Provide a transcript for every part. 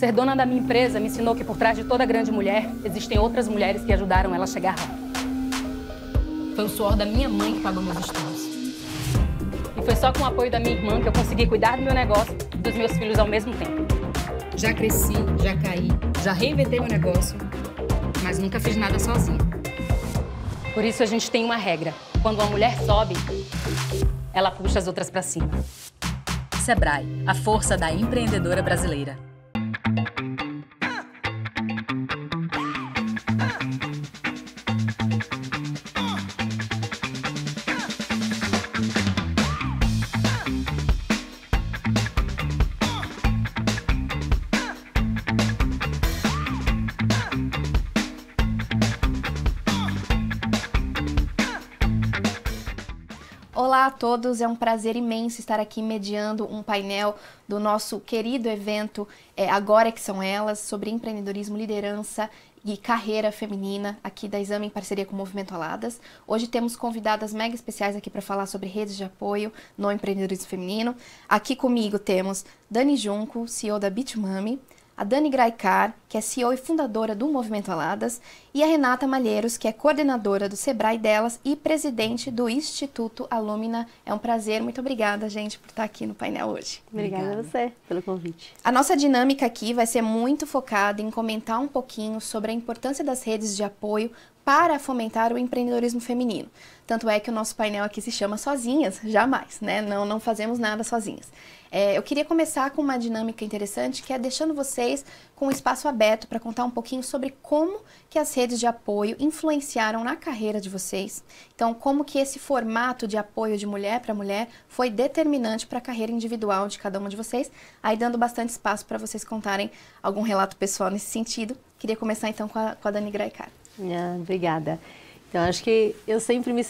Ser dona da minha empresa me ensinou que por trás de toda grande mulher, existem outras mulheres que ajudaram ela a chegar lá. Foi o suor da minha mãe que pagou meus estudos. E foi só com o apoio da minha irmã que eu consegui cuidar do meu negócio e dos meus filhos ao mesmo tempo. Já cresci, já caí, já reinventei meu negócio, mas nunca fiz nada sozinha. Por isso a gente tem uma regra. Quando uma mulher sobe, ela puxa as outras para cima. Sebrae, a força da empreendedora brasileira. Olá a todos, é um prazer imenso estar aqui mediando um painel do nosso querido evento Agora que São Elas, sobre empreendedorismo, liderança e carreira feminina, aqui da Exame em parceria com o Movimento Aladas. Hoje temos convidadas mega especiais aqui para falar sobre redes de apoio no empreendedorismo feminino. Aqui comigo temos Dani Junco, CEO da Bitmami, a Dani Graicar, que é CEO e fundadora do Movimento Aladas, e a Renata Malheiros, que é coordenadora do Sebrae delas e presidente do Instituto Alumina. É um prazer, muito obrigada, gente, por estar aqui no painel hoje. Obrigada a você pelo convite. A nossa dinâmica aqui vai ser muito focada em comentar um pouquinho sobre a importância das redes de apoio para fomentar o empreendedorismo feminino. Tanto é que o nosso painel aqui se chama Sozinhas, jamais, né? Não fazemos nada sozinhas. Eu queria começar com uma dinâmica interessante, que é deixando vocês com um espaço aberto para contar um pouquinho sobre como que as redes de apoio influenciaram na carreira de vocês. Então, como que esse formato de apoio de mulher para mulher foi determinante para a carreira individual de cada uma de vocês, aí dando bastante espaço para vocês contarem algum relato pessoal nesse sentido. Queria começar então com a Dani Graicar. Obrigada. Então, acho que eu sempre me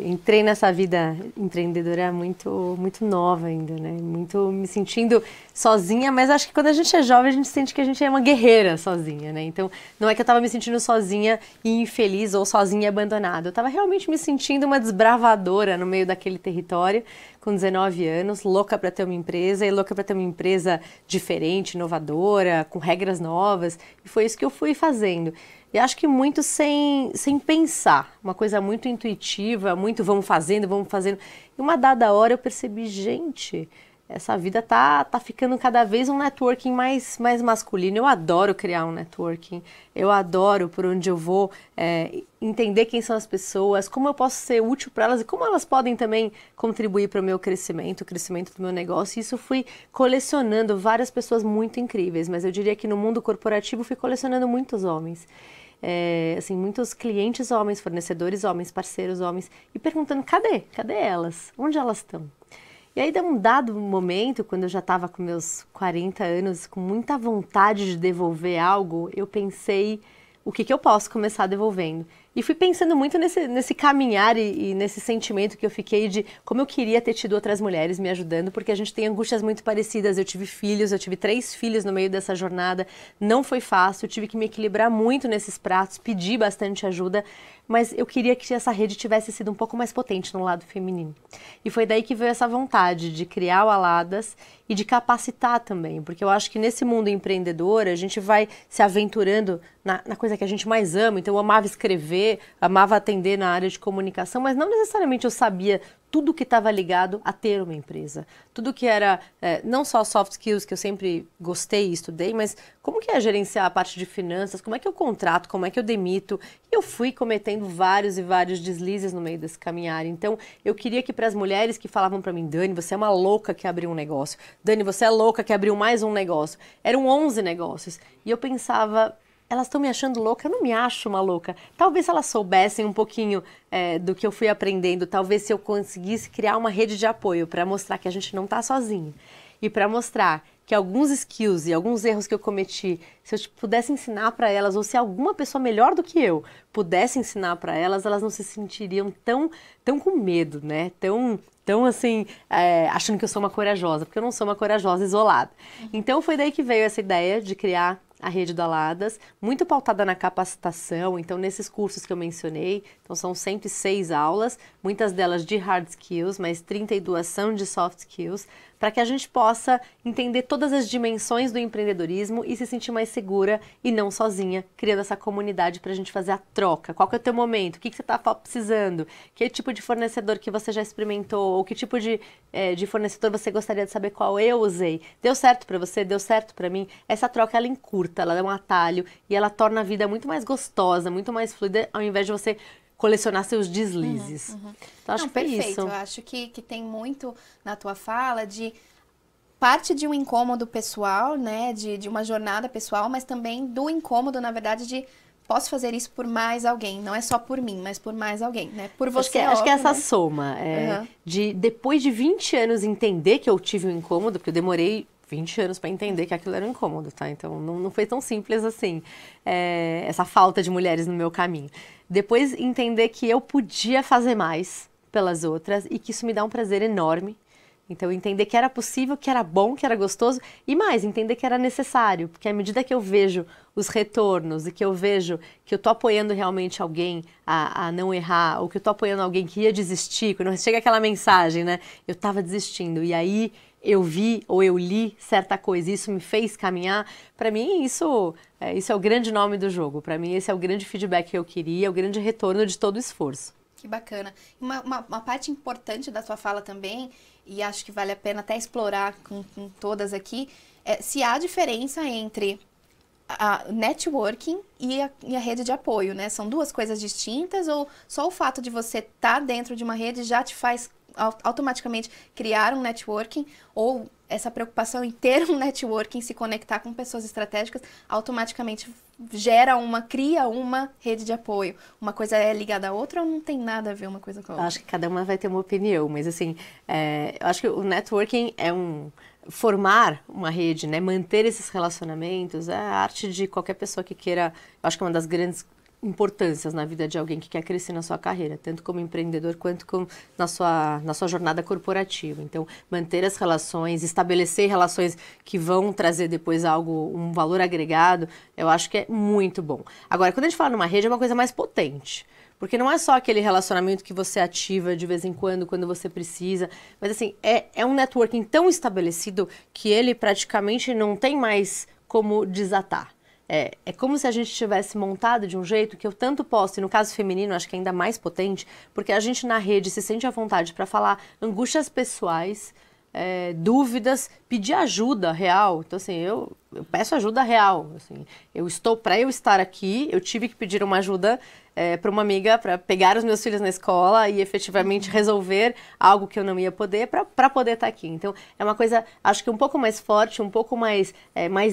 entrei nessa vida empreendedora muito nova ainda, né? Muito me sentindo sozinha, mas acho que quando a gente é jovem, a gente sente que a gente é uma guerreira sozinha, né? Então, não é que eu estava me sentindo sozinha e infeliz ou sozinha e abandonada. Eu estava realmente me sentindo uma desbravadora no meio daquele território, com 19 anos, louca para ter uma empresa e louca para ter uma empresa diferente, inovadora, com regras novas. E foi isso que eu fui fazendo. E acho que muito sem pensar, uma coisa muito intuitiva, muito vamos fazendo. E uma dada hora eu percebi, gente, essa vida tá ficando cada vez um networking mais masculino. Eu adoro criar um networking, eu adoro por onde eu vou entender quem são as pessoas, como eu posso ser útil para elas e como elas podem também contribuir para o meu crescimento, o crescimento do meu negócio. E isso fui colecionando várias pessoas muito incríveis, mas eu diria que no mundo corporativo fui colecionando muitos homens. Assim, muitos clientes homens, fornecedores homens, parceiros homens, e perguntando, cadê elas? Onde elas estão? E aí, de um dado momento, quando eu já estava com meus 40 anos, com muita vontade de devolver algo, eu pensei, o que eu posso começar devolvendo? E fui pensando muito nesse caminhar e nesse sentimento que eu fiquei de como eu queria ter tido outras mulheres me ajudando, porque a gente tem angústias muito parecidas. Eu tive 3 filhos no meio dessa jornada, não foi fácil, eu tive que me equilibrar muito nesses pratos, pedi bastante ajuda, mas eu queria que essa rede tivesse sido um pouco mais potente no lado feminino. E foi daí que veio essa vontade de criar o Aladas e de capacitar também, porque eu acho que nesse mundo empreendedor a gente vai se aventurando na coisa que a gente mais ama. Então eu amava escrever, amava atender na área de comunicação, mas não necessariamente eu sabia tudo que estava ligado a ter uma empresa. Tudo que era, não só soft skills, que eu sempre gostei e estudei, mas como que é gerenciar a parte de finanças, como é que eu contrato, como é que eu demito. E eu fui cometendo vários e vários deslizes no meio desse caminhar. Então, eu queria que para as mulheres que falavam para mim, Dani, você é uma louca que abriu um negócio. Dani, você é louca que abriu mais um negócio. Eram 11 negócios. E eu pensava, elas estão me achando louca? Eu não me acho uma louca. Talvez elas soubessem um pouquinho do que eu fui aprendendo, talvez se eu conseguisse criar uma rede de apoio para mostrar que a gente não está sozinho e para mostrar que alguns skills e alguns erros que eu cometi, se eu pudesse ensinar para elas, ou se alguma pessoa melhor do que eu pudesse ensinar para elas, elas não se sentiriam tão com medo, né? Tão assim, achando que eu sou uma corajosa, porque eu não sou uma corajosa isolada. Então foi daí que veio essa ideia de criar a rede do Aladas, muito pautada na capacitação. Então nesses cursos que eu mencionei, então são 106 aulas, muitas delas de hard skills, mas 32 são de soft skills, para que a gente possa entender todas as dimensões do empreendedorismo e se sentir mais segura e não sozinha, criando essa comunidade para a gente fazer a troca. Qual que é o teu momento? O que você está precisando? Que tipo de fornecedor que você já experimentou? Ou que tipo de fornecedor você gostaria de saber qual eu usei? Deu certo para você? Deu certo para mim? Essa troca, ela encurta, ela dá um atalho e ela torna a vida muito mais gostosa, muito mais fluida, ao invés de você colecionar seus deslizes. Então, acho que perfeito. isso. Eu acho que tem muito na tua fala de parte de um incômodo pessoal, né? De uma jornada pessoal, mas também do incômodo, na verdade, de posso fazer isso por mais alguém. Não é só por mim, mas por mais alguém, né? Por você, acho que é essa né? soma. De depois de 20 anos entender que eu tive um incômodo, porque eu demorei 20 anos para entender que aquilo era um incômodo, tá? Então, não foi tão simples assim, essa falta de mulheres no meu caminho. Depois, entender que eu podia fazer mais pelas outras e que isso me dá um prazer enorme. Então, entender que era possível, que era bom, que era gostoso e mais, entender que era necessário. Porque à medida que eu vejo os retornos e que eu vejo que eu tô apoiando realmente alguém a não errar, ou que eu tô apoiando alguém que ia desistir, quando chega aquela mensagem, né? Eu tava desistindo e aí eu vi ou eu li certa coisa e isso me fez caminhar. Para mim, isso é o grande nome do jogo. Para mim, esse é o grande feedback que eu queria, o grande retorno de todo o esforço. Que bacana. Uma parte importante da tua fala também, e acho que vale a pena até explorar com todas aqui, é se há diferença entre a networking e a rede de apoio, né? São duas coisas distintas ou só o fato de você estar dentro de uma rede já te faz automaticamente criar um networking, ou essa preocupação em ter um networking, se conectar com pessoas estratégicas, automaticamente cria uma rede de apoio. Uma coisa é ligada à outra ou não tem nada a ver uma coisa com a outra? Acho que cada uma vai ter uma opinião, mas assim, eu acho que o networking é formar uma rede, né? Manter esses relacionamentos, é a arte de qualquer pessoa que queira, eu acho que é uma das grandes importâncias na vida de alguém que quer crescer na sua carreira, tanto como empreendedor quanto na sua jornada corporativa. Então, manter as relações, estabelecer relações que vão trazer depois um valor agregado, eu acho que é muito bom. Agora, quando a gente fala numa rede, é uma coisa mais potente. Porque não é só aquele relacionamento que você ativa de vez em quando você precisa, mas assim, é um networking tão estabelecido que ele praticamente não tem mais como desatar. É como se a gente tivesse montado de um jeito que eu tanto posso, e no caso feminino acho que é ainda mais potente, porque a gente na rede se sente à vontade para falar angústias pessoais, dúvidas, pedir ajuda real. Então assim, eu peço ajuda real. Assim, para eu estar aqui, eu tive que pedir uma ajuda para uma amiga para pegar os meus filhos na escola e efetivamente resolver algo que eu não ia poder para poder estar aqui. Então, é uma coisa, acho que um pouco mais forte, um pouco mais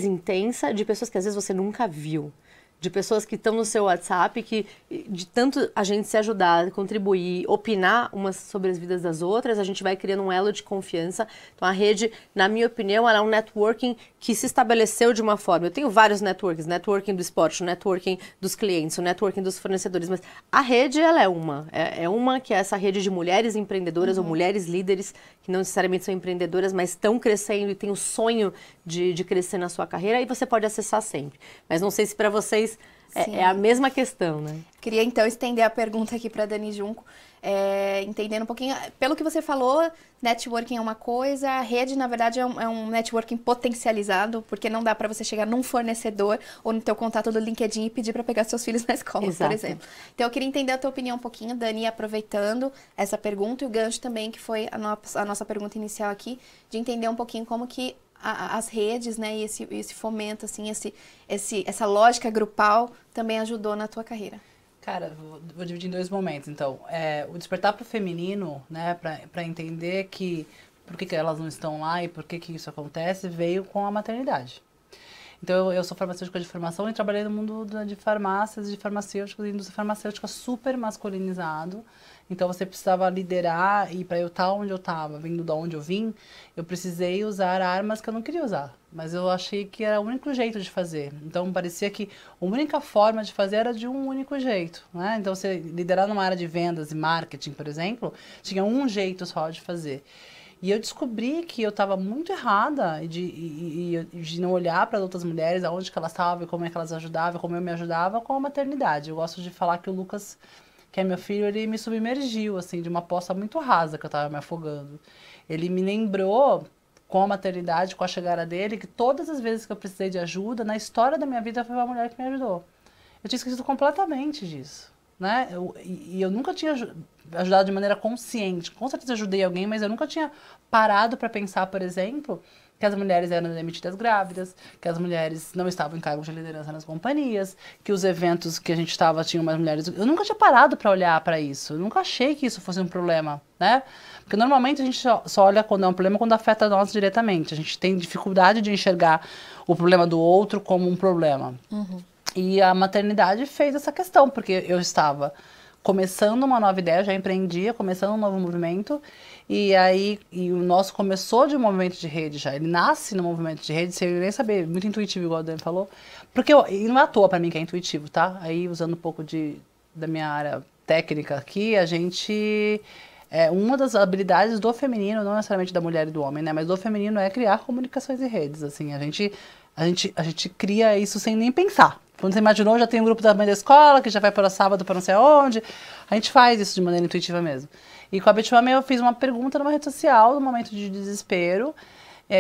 intensa, de pessoas que às vezes você nunca viu. De pessoas que estão no seu WhatsApp, que de tanto a gente se ajudar, contribuir, opinar umas sobre as vidas das outras, a gente vai criando um elo de confiança. Então a rede, na minha opinião, ela é um networking que se estabeleceu de uma forma. Eu tenho vários networkings, networking do esporte, o networking dos clientes, o networking dos fornecedores, mas a rede, ela é uma que é essa rede de mulheres empreendedoras ou mulheres líderes, que não necessariamente são empreendedoras, mas estão crescendo e têm o sonho de crescer na sua carreira, e você pode acessar sempre. Mas não sei se para vocês é a mesma questão, né? Queria então estender a pergunta aqui para Dani Junco, entendendo um pouquinho, pelo que você falou, networking é uma coisa, a rede na verdade é um networking potencializado, porque não dá para você chegar num fornecedor ou no teu contato do LinkedIn e pedir para pegar seus filhos na escola, Exato. por exemplo. Então eu queria entender a tua opinião um pouquinho, Dani, aproveitando essa pergunta e o gancho também, que foi a nossa pergunta inicial aqui, de entender um pouquinho como que as redes, né, e esse fomento, assim, essa lógica grupal também ajudou na tua carreira. Cara, vou dividir em dois momentos, então. O despertar para o feminino, né, para entender por que elas não estão lá e por que isso acontece, veio com a maternidade. Então, eu sou farmacêutica de formação e trabalhei no mundo de farmácias, de farmacêuticos, indústria farmacêutica super masculinizado. Então, você precisava liderar, e para eu estar onde eu estava, vindo de onde eu vim, eu precisei usar armas que eu não queria usar. Mas eu achei que era o único jeito de fazer. Então, parecia que a única forma de fazer era de um único jeito, né? Então, você liderar numa área de vendas e marketing, por exemplo, tinha um jeito só de fazer. E eu descobri que eu estava muito errada de não olhar para outras mulheres, aonde que elas estavam, como é que elas ajudavam, como eu me ajudava com a maternidade. Eu gosto de falar que o Lucas, que é meu filho, ele me submergiu, assim, de uma poça muito rasa que eu estava me afogando. Ele me lembrou com a maternidade, com a chegada dele, que todas as vezes que eu precisei de ajuda, na história da minha vida, foi uma mulher que me ajudou. Eu tinha esquecido completamente disso, né? Eu nunca tinha ajudado de maneira consciente. Com certeza ajudei alguém, mas eu nunca tinha parado para pensar, por exemplo, que as mulheres eram demitidas grávidas, que as mulheres não estavam em cargos de liderança nas companhias, que os eventos que a gente estava tinham mais mulheres. Eu nunca tinha parado para olhar para isso. Eu nunca achei que isso fosse um problema, né? Porque normalmente a gente só olha quando é um problema quando afeta nós diretamente. A gente tem dificuldade de enxergar o problema do outro como um problema. E a maternidade fez essa questão, porque eu estava começando uma nova ideia, já empreendia, começando um novo movimento, e o nosso começou de um movimento de rede já, ele nasce no movimento de rede, sem nem saber, muito intuitivo, igual o Dan falou, porque e não é à toa pra mim que é intuitivo, tá? Aí, usando um pouco da minha área técnica aqui, a gente... uma das habilidades do feminino, não necessariamente da mulher e do homem, né? Mas do feminino é criar comunicações e redes, assim, a gente cria isso sem nem pensar. Quando você imaginou, já tem um grupo da mãe da escola, que já vai para sábado para não sei aonde. A gente faz isso de maneira intuitiva mesmo. E com a Betwame eu fiz uma pergunta numa rede social, no momento de desespero,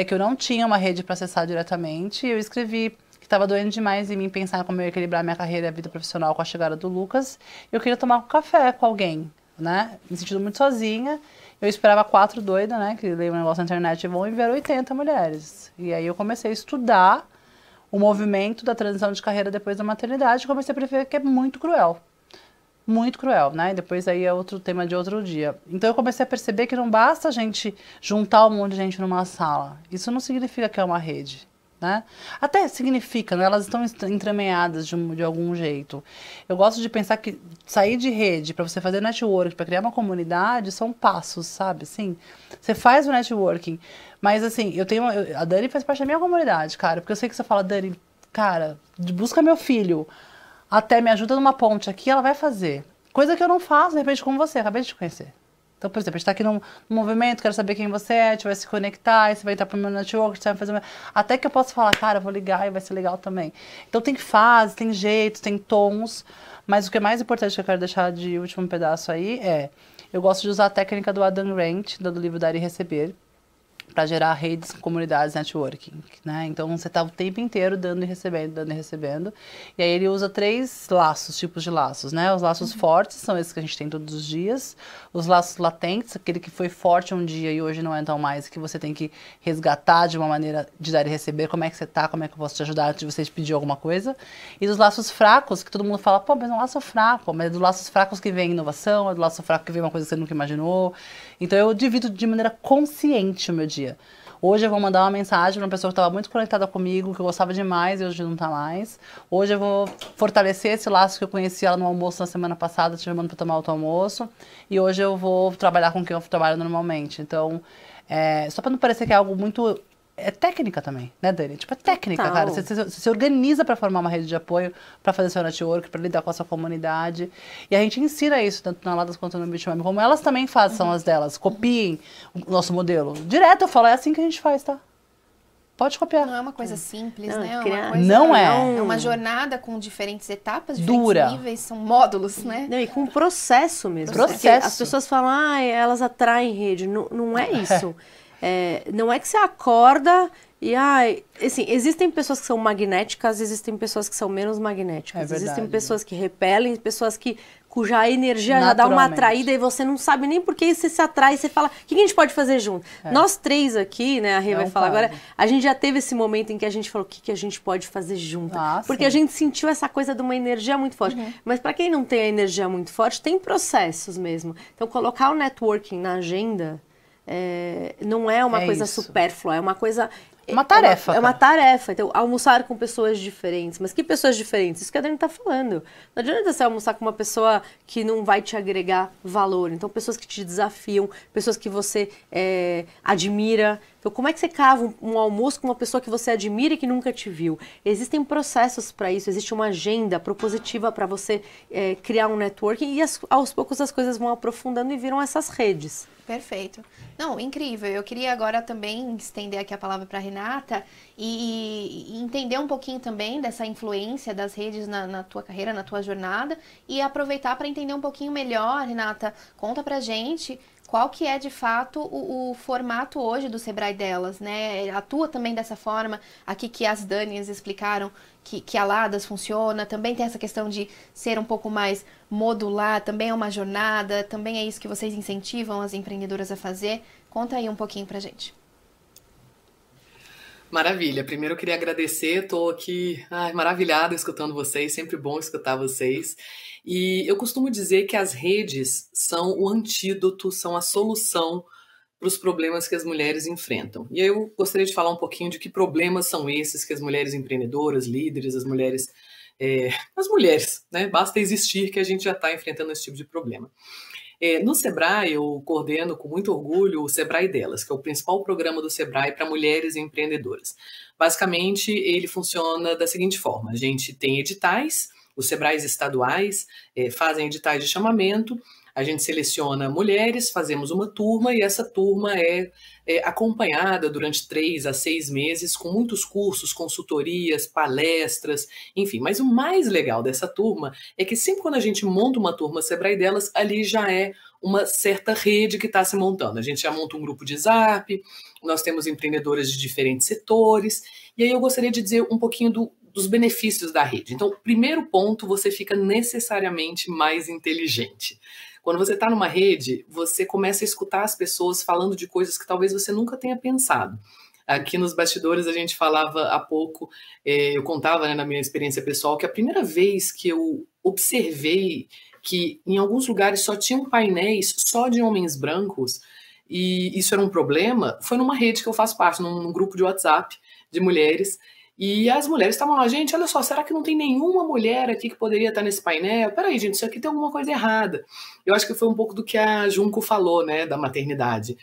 que eu não tinha uma rede para acessar diretamente. Eu escrevi que estava doendo demais em mim pensar como eu ia equilibrar minha carreira e a vida profissional com a chegada do Lucas. Eu queria tomar um café com alguém, né? Me sentindo muito sozinha. Eu esperava 4 doidas, né? Que leem um negócio na internet e vão, e vieram 80 mulheres. E aí eu comecei a estudar o movimento da transição de carreira depois da maternidade, comecei a perceber que é muito cruel. Muito cruel, né? E depois aí é outro tema de outro dia. Então eu comecei a perceber que não basta a gente juntar um monte de gente numa sala. Isso não significa que é uma rede, né? Até significa, né? Elas estão entremeadas de algum jeito. Eu gosto de pensar que sair de rede para você fazer network, para criar uma comunidade, são passos, sabe? Assim, você faz o networking, mas assim, a Dani faz parte da minha comunidade, cara, porque eu sei que você fala, Dani, cara, busca meu filho, até me ajuda numa ponte aqui, ela vai fazer. Coisa que eu não faço, de repente, com você, acabei de te conhecer. Então, por exemplo, a gente tá aqui num movimento, quero saber quem você é, a gente vai se conectar, aí você vai entrar pro meu network, você vai fazer... Até que eu possa falar, cara, eu vou ligar e vai ser legal também. Então tem fases, tem jeitos, tem tons, mas o que é mais importante que eu quero deixar de último pedaço aí eu gosto de usar a técnica do Adam Grant, do livro Dar e Receber, para gerar redes, comunidades, networking, né? Então, você tá o tempo inteiro dando e recebendo, dando e recebendo. E aí ele usa 3 tipos de laços, né? Os laços fortes, são esses que a gente tem todos os dias. Os laços latentes, aquele que foi forte um dia e hoje não é tão mais, que você tem que resgatar de uma maneira de dar e receber. Como é que você tá? Como é que eu posso te ajudar antes de você pedir alguma coisa? E os laços fracos, que todo mundo fala, pô, mas é um laço fraco. Mas é dos laços fracos que vem inovação, é do laço fraco que vem uma coisa que você nunca imaginou. Então, eu divido de maneira consciente o meu dia. Hoje eu vou mandar uma mensagem para uma pessoa que estava muito conectada comigo, que eu gostava demais e hoje não está mais. Hoje eu vou fortalecer esse laço que eu conheci ela no almoço na semana passada, te chamando para tomar outro almoço. E hoje eu vou trabalhar com quem eu trabalho normalmente. Então, só para não parecer que é algo muito... É técnica também, né, Dani? Tipo, é técnica, Total. cara. Você se organiza para formar uma rede de apoio, para fazer seu network, para lidar com a sua comunidade. E a gente ensina isso, tanto na Ladas quanto no Betwame, como elas também fazem, são as delas. Copiem o nosso modelo. Direto eu falo, é assim que a gente faz, tá? Pode copiar. Não é uma coisa simples, Não, né? Não é. É uma jornada com diferentes etapas, Dura. diferentes níveis, são módulos, né? Não, e com processo mesmo. Processo. Porque as pessoas falam, elas atraem rede. Não, não é isso. Não é que você acorda e, assim, existem pessoas que são magnéticas, existem pessoas que são menos magnéticas. É verdade. Existem pessoas que repelem, pessoas cuja energia já dá uma Naturalmente. atraída e você não sabe nem por que você se atrai. Você fala, o que a gente pode fazer junto? Nós 3 aqui, né, a Rê vai falar agora, a gente já teve esse momento em que a gente falou, o que a gente pode fazer junto? Porque sim. a gente sentiu essa coisa de uma energia muito forte. Mas para quem não tem a energia muito forte, tem processos mesmo. Então, colocar o networking na agenda não é uma coisa isso. supérflua, é uma coisa... Uma tarefa. É uma tarefa. Então, almoçar com pessoas diferentes. Mas que pessoas diferentes? Isso que a Dani tá falando. Não adianta você almoçar com uma pessoa que não vai te agregar valor. Então, pessoas que te desafiam, pessoas que você admira. Então, como é que você cava um almoço com uma pessoa que você admira e que nunca te viu? Existem processos para isso, existe uma agenda propositiva para você criar um networking e aos poucos as coisas vão aprofundando e viram essas redes. Perfeito. Não, incrível. Eu queria agora também estender aqui a palavra para a Renata e entender um pouquinho também dessa influência das redes na tua carreira, na tua jornada, e aproveitar para entender um pouquinho melhor, Renata, conta pra gente qual que é de fato o formato hoje do Sebrae delas, né? Atua também dessa forma, aqui que as Danias explicaram que a Ladas funciona, também tem essa questão de ser um pouco mais modular, também é uma jornada, também é isso que vocês incentivam as empreendedoras a fazer. Conta aí um pouquinho pra gente. Maravilha. Primeiro eu queria agradecer, estou aqui maravilhada escutando vocês, sempre bom escutar vocês. E eu costumo dizer que as redes são o antídoto, são a solução para os problemas que as mulheres enfrentam. E aí eu gostaria de falar um pouquinho de que problemas são esses que as mulheres empreendedoras, líderes, as mulheres, né? Basta existir que a gente já está enfrentando esse tipo de problema. No Sebrae, eu coordeno com muito orgulho o Sebrae Delas, que é o principal programa do Sebrae para mulheres empreendedoras. Basicamente, ele funciona da seguinte forma: a gente tem editais, os Sebrais estaduais fazem editais de chamamento, a gente seleciona mulheres, fazemos uma turma e essa turma é acompanhada durante 3 a 6 meses com muitos cursos, consultorias, palestras, enfim. Mas o mais legal dessa turma é que sempre quando a gente monta uma turma Sebrae Delas, ali já é uma certa rede que está se montando. A gente já monta um grupo de Zap, nós temos empreendedoras de diferentes setores, e aí eu gostaria de dizer um pouquinho dos benefícios da rede. Então, primeiro ponto, você fica necessariamente mais inteligente. Quando você está numa rede, você começa a escutar as pessoas falando de coisas que talvez você nunca tenha pensado. Aqui nos bastidores a gente falava há pouco, eu contava, né, na minha experiência pessoal, que a primeira vez que eu observei que em alguns lugares só tinham painéis só de homens brancos, e isso era um problema, foi numa rede que eu faço parte, num grupo de WhatsApp de mulheres. E as mulheres estavam lá, gente, olha só, será que não tem nenhuma mulher aqui que poderia estar nesse painel? Peraí, gente, isso aqui tem alguma coisa errada. Eu acho que foi um pouco do que a Junco falou, né, da maternidade.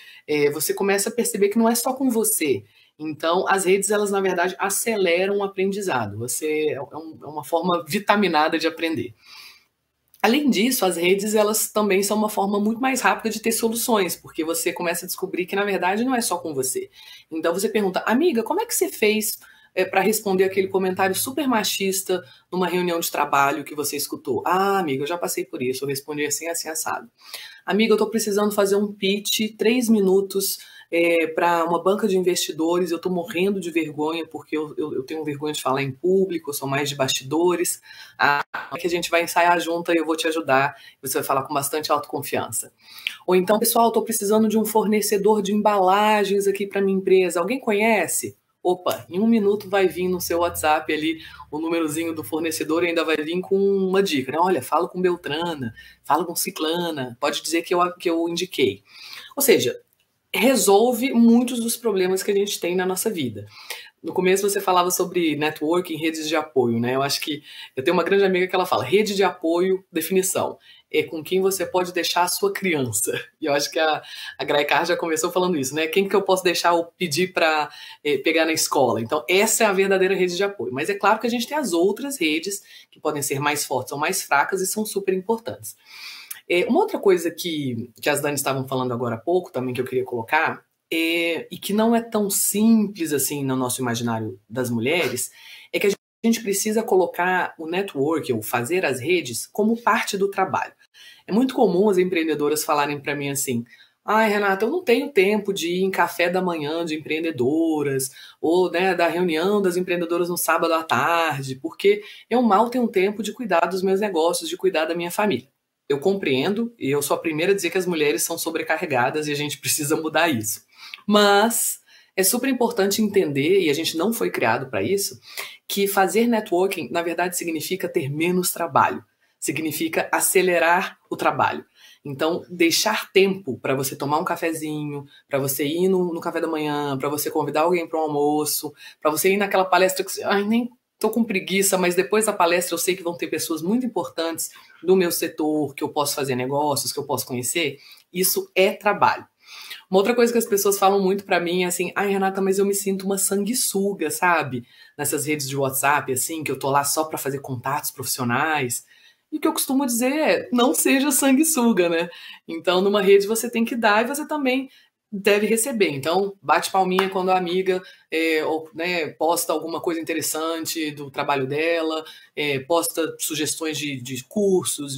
Você começa a perceber que não é só com você. Então, as redes, elas, na verdade, aceleram o aprendizado. É uma forma vitaminada de aprender. Além disso, as redes, elas também são uma forma muito mais rápida de ter soluções, porque você começa a descobrir que, na verdade, não é só com você. Então, você pergunta, amiga, como é que você fez para responder aquele comentário super machista numa reunião de trabalho que você escutou? Ah, amiga, eu já passei por isso, eu respondi assim, assim, assado. Amiga, eu estou precisando fazer um pitch, 3 minutos para uma banca de investidores, eu estou morrendo de vergonha, porque eu tenho vergonha de falar em público, eu sou mais de bastidores. Que a gente vai ensaiar junto e eu vou te ajudar, você vai falar com bastante autoconfiança. Ou então, pessoal, estou precisando de um fornecedor de embalagens aqui para minha empresa, alguém conhece? Opa, em 1 minuto vai vir no seu WhatsApp ali o númerozinho do fornecedor e ainda vai vir com uma dica, né? Olha, fala com Beltrana, fala com Ciclana, pode dizer que eu indiquei. Ou seja, resolve muitos dos problemas que a gente tem na nossa vida. No começo você falava sobre networking, redes de apoio, né? Eu acho que eu tenho uma grande amiga que ela fala, rede de apoio, definição, é com quem você pode deixar a sua criança. E eu acho que a Graikar já começou falando isso, né? Quem que eu posso deixar ou pedir para pegar na escola? Então, essa é a verdadeira rede de apoio. Mas é claro que a gente tem as outras redes, que podem ser mais fortes ou mais fracas e são super importantes. Uma outra coisa que as Dani estavam falando agora há pouco, também que eu queria colocar, e que não é tão simples assim no nosso imaginário das mulheres, é que a gente precisa colocar o network, ou fazer as redes, como parte do trabalho. É muito comum as empreendedoras falarem para mim assim, ai, Renata, eu não tenho tempo de ir em café da manhã de empreendedoras, ou né, da reunião das empreendedoras no sábado à tarde, porque eu mal tenho tempo de cuidar dos meus negócios, de cuidar da minha família. Eu compreendo, e eu sou a primeira a dizer que as mulheres são sobrecarregadas e a gente precisa mudar isso. Mas é super importante entender, e a gente não foi criado para isso, que fazer networking, na verdade, significa ter menos trabalho. Significa acelerar o trabalho. Então, deixar tempo para você tomar um cafezinho, para você ir no café da manhã, para você convidar alguém para um almoço, para você ir naquela palestra que você, ai, nem tô com preguiça, mas depois da palestra eu sei que vão ter pessoas muito importantes do meu setor, que eu posso fazer negócios, que eu posso conhecer. Isso é trabalho. Uma outra coisa que as pessoas falam muito pra mim é assim, ai, Renata, mas eu me sinto uma sanguessuga, sabe? Nessas redes de WhatsApp, assim, que eu tô lá só pra fazer contatos profissionais. E o que eu costumo dizer é, não seja sanguessuga, né? Então, numa rede você tem que dar e você também deve receber. Então, bate palminha quando a amiga né, posta alguma coisa interessante do trabalho dela, posta sugestões de cursos,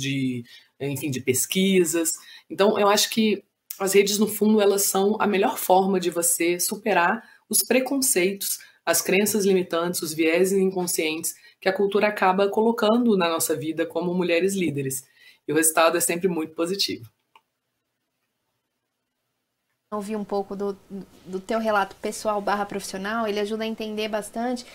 enfim, de pesquisas. Então, eu acho que as redes, no fundo, elas são a melhor forma de você superar os preconceitos, as crenças limitantes, os vieses inconscientes que a cultura acaba colocando na nossa vida como mulheres líderes. E o resultado é sempre muito positivo. Ouvir um pouco do teu relato pessoal / profissional, ele ajuda a entender bastante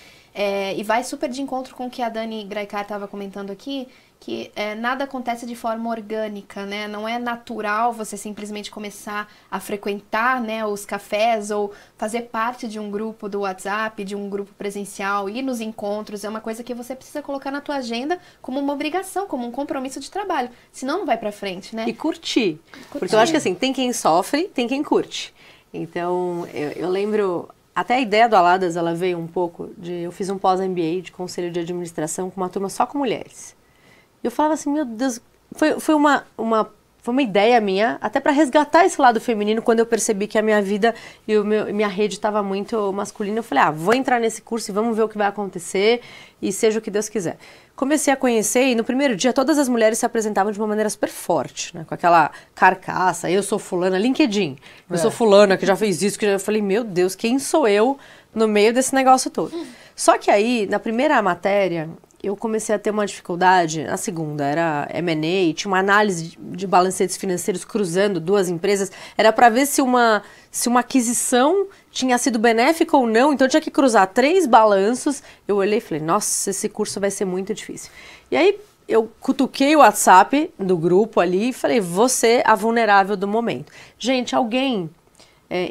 e vai super de encontro com o que a Dani Graicar estava comentando aqui, que nada acontece de forma orgânica, né? Não é natural você simplesmente começar a frequentar, né, os cafés ou fazer parte de um grupo do WhatsApp, de um grupo presencial, ir nos encontros. É uma coisa que você precisa colocar na tua agenda como uma obrigação, como um compromisso de trabalho. Senão não vai pra frente, né? E curtir. Porque eu acho que assim, tem quem sofre, tem quem curte. Então, eu lembro... Até a ideia do Aladas, ela veio um pouco de... Eu fiz um pós-MBA de conselho de administração com uma turma só com mulheres. E eu falava assim, meu Deus, foi uma ideia minha, até para resgatar esse lado feminino, quando eu percebi que a minha vida e minha rede estava muito masculina. Eu falei, vou entrar nesse curso e vamos ver o que vai acontecer e seja o que Deus quiser. Comecei a conhecer e no primeiro dia todas as mulheres se apresentavam de uma maneira super forte, né? Com aquela carcaça, eu sou fulana, LinkedIn, eu sou fulana que já fez isso, eu falei, meu Deus, quem sou eu no meio desse negócio todo? Só que aí, na primeira matéria, eu comecei a ter uma dificuldade, na segunda era M&A, tinha uma análise de balancetes financeiros cruzando duas empresas, era para ver se uma aquisição tinha sido benéfica ou não, então eu tinha que cruzar 3 balanços. Eu olhei e falei, nossa, esse curso vai ser muito difícil. E aí eu cutuquei o WhatsApp do grupo ali e falei, você a vulnerável do momento. Gente, alguém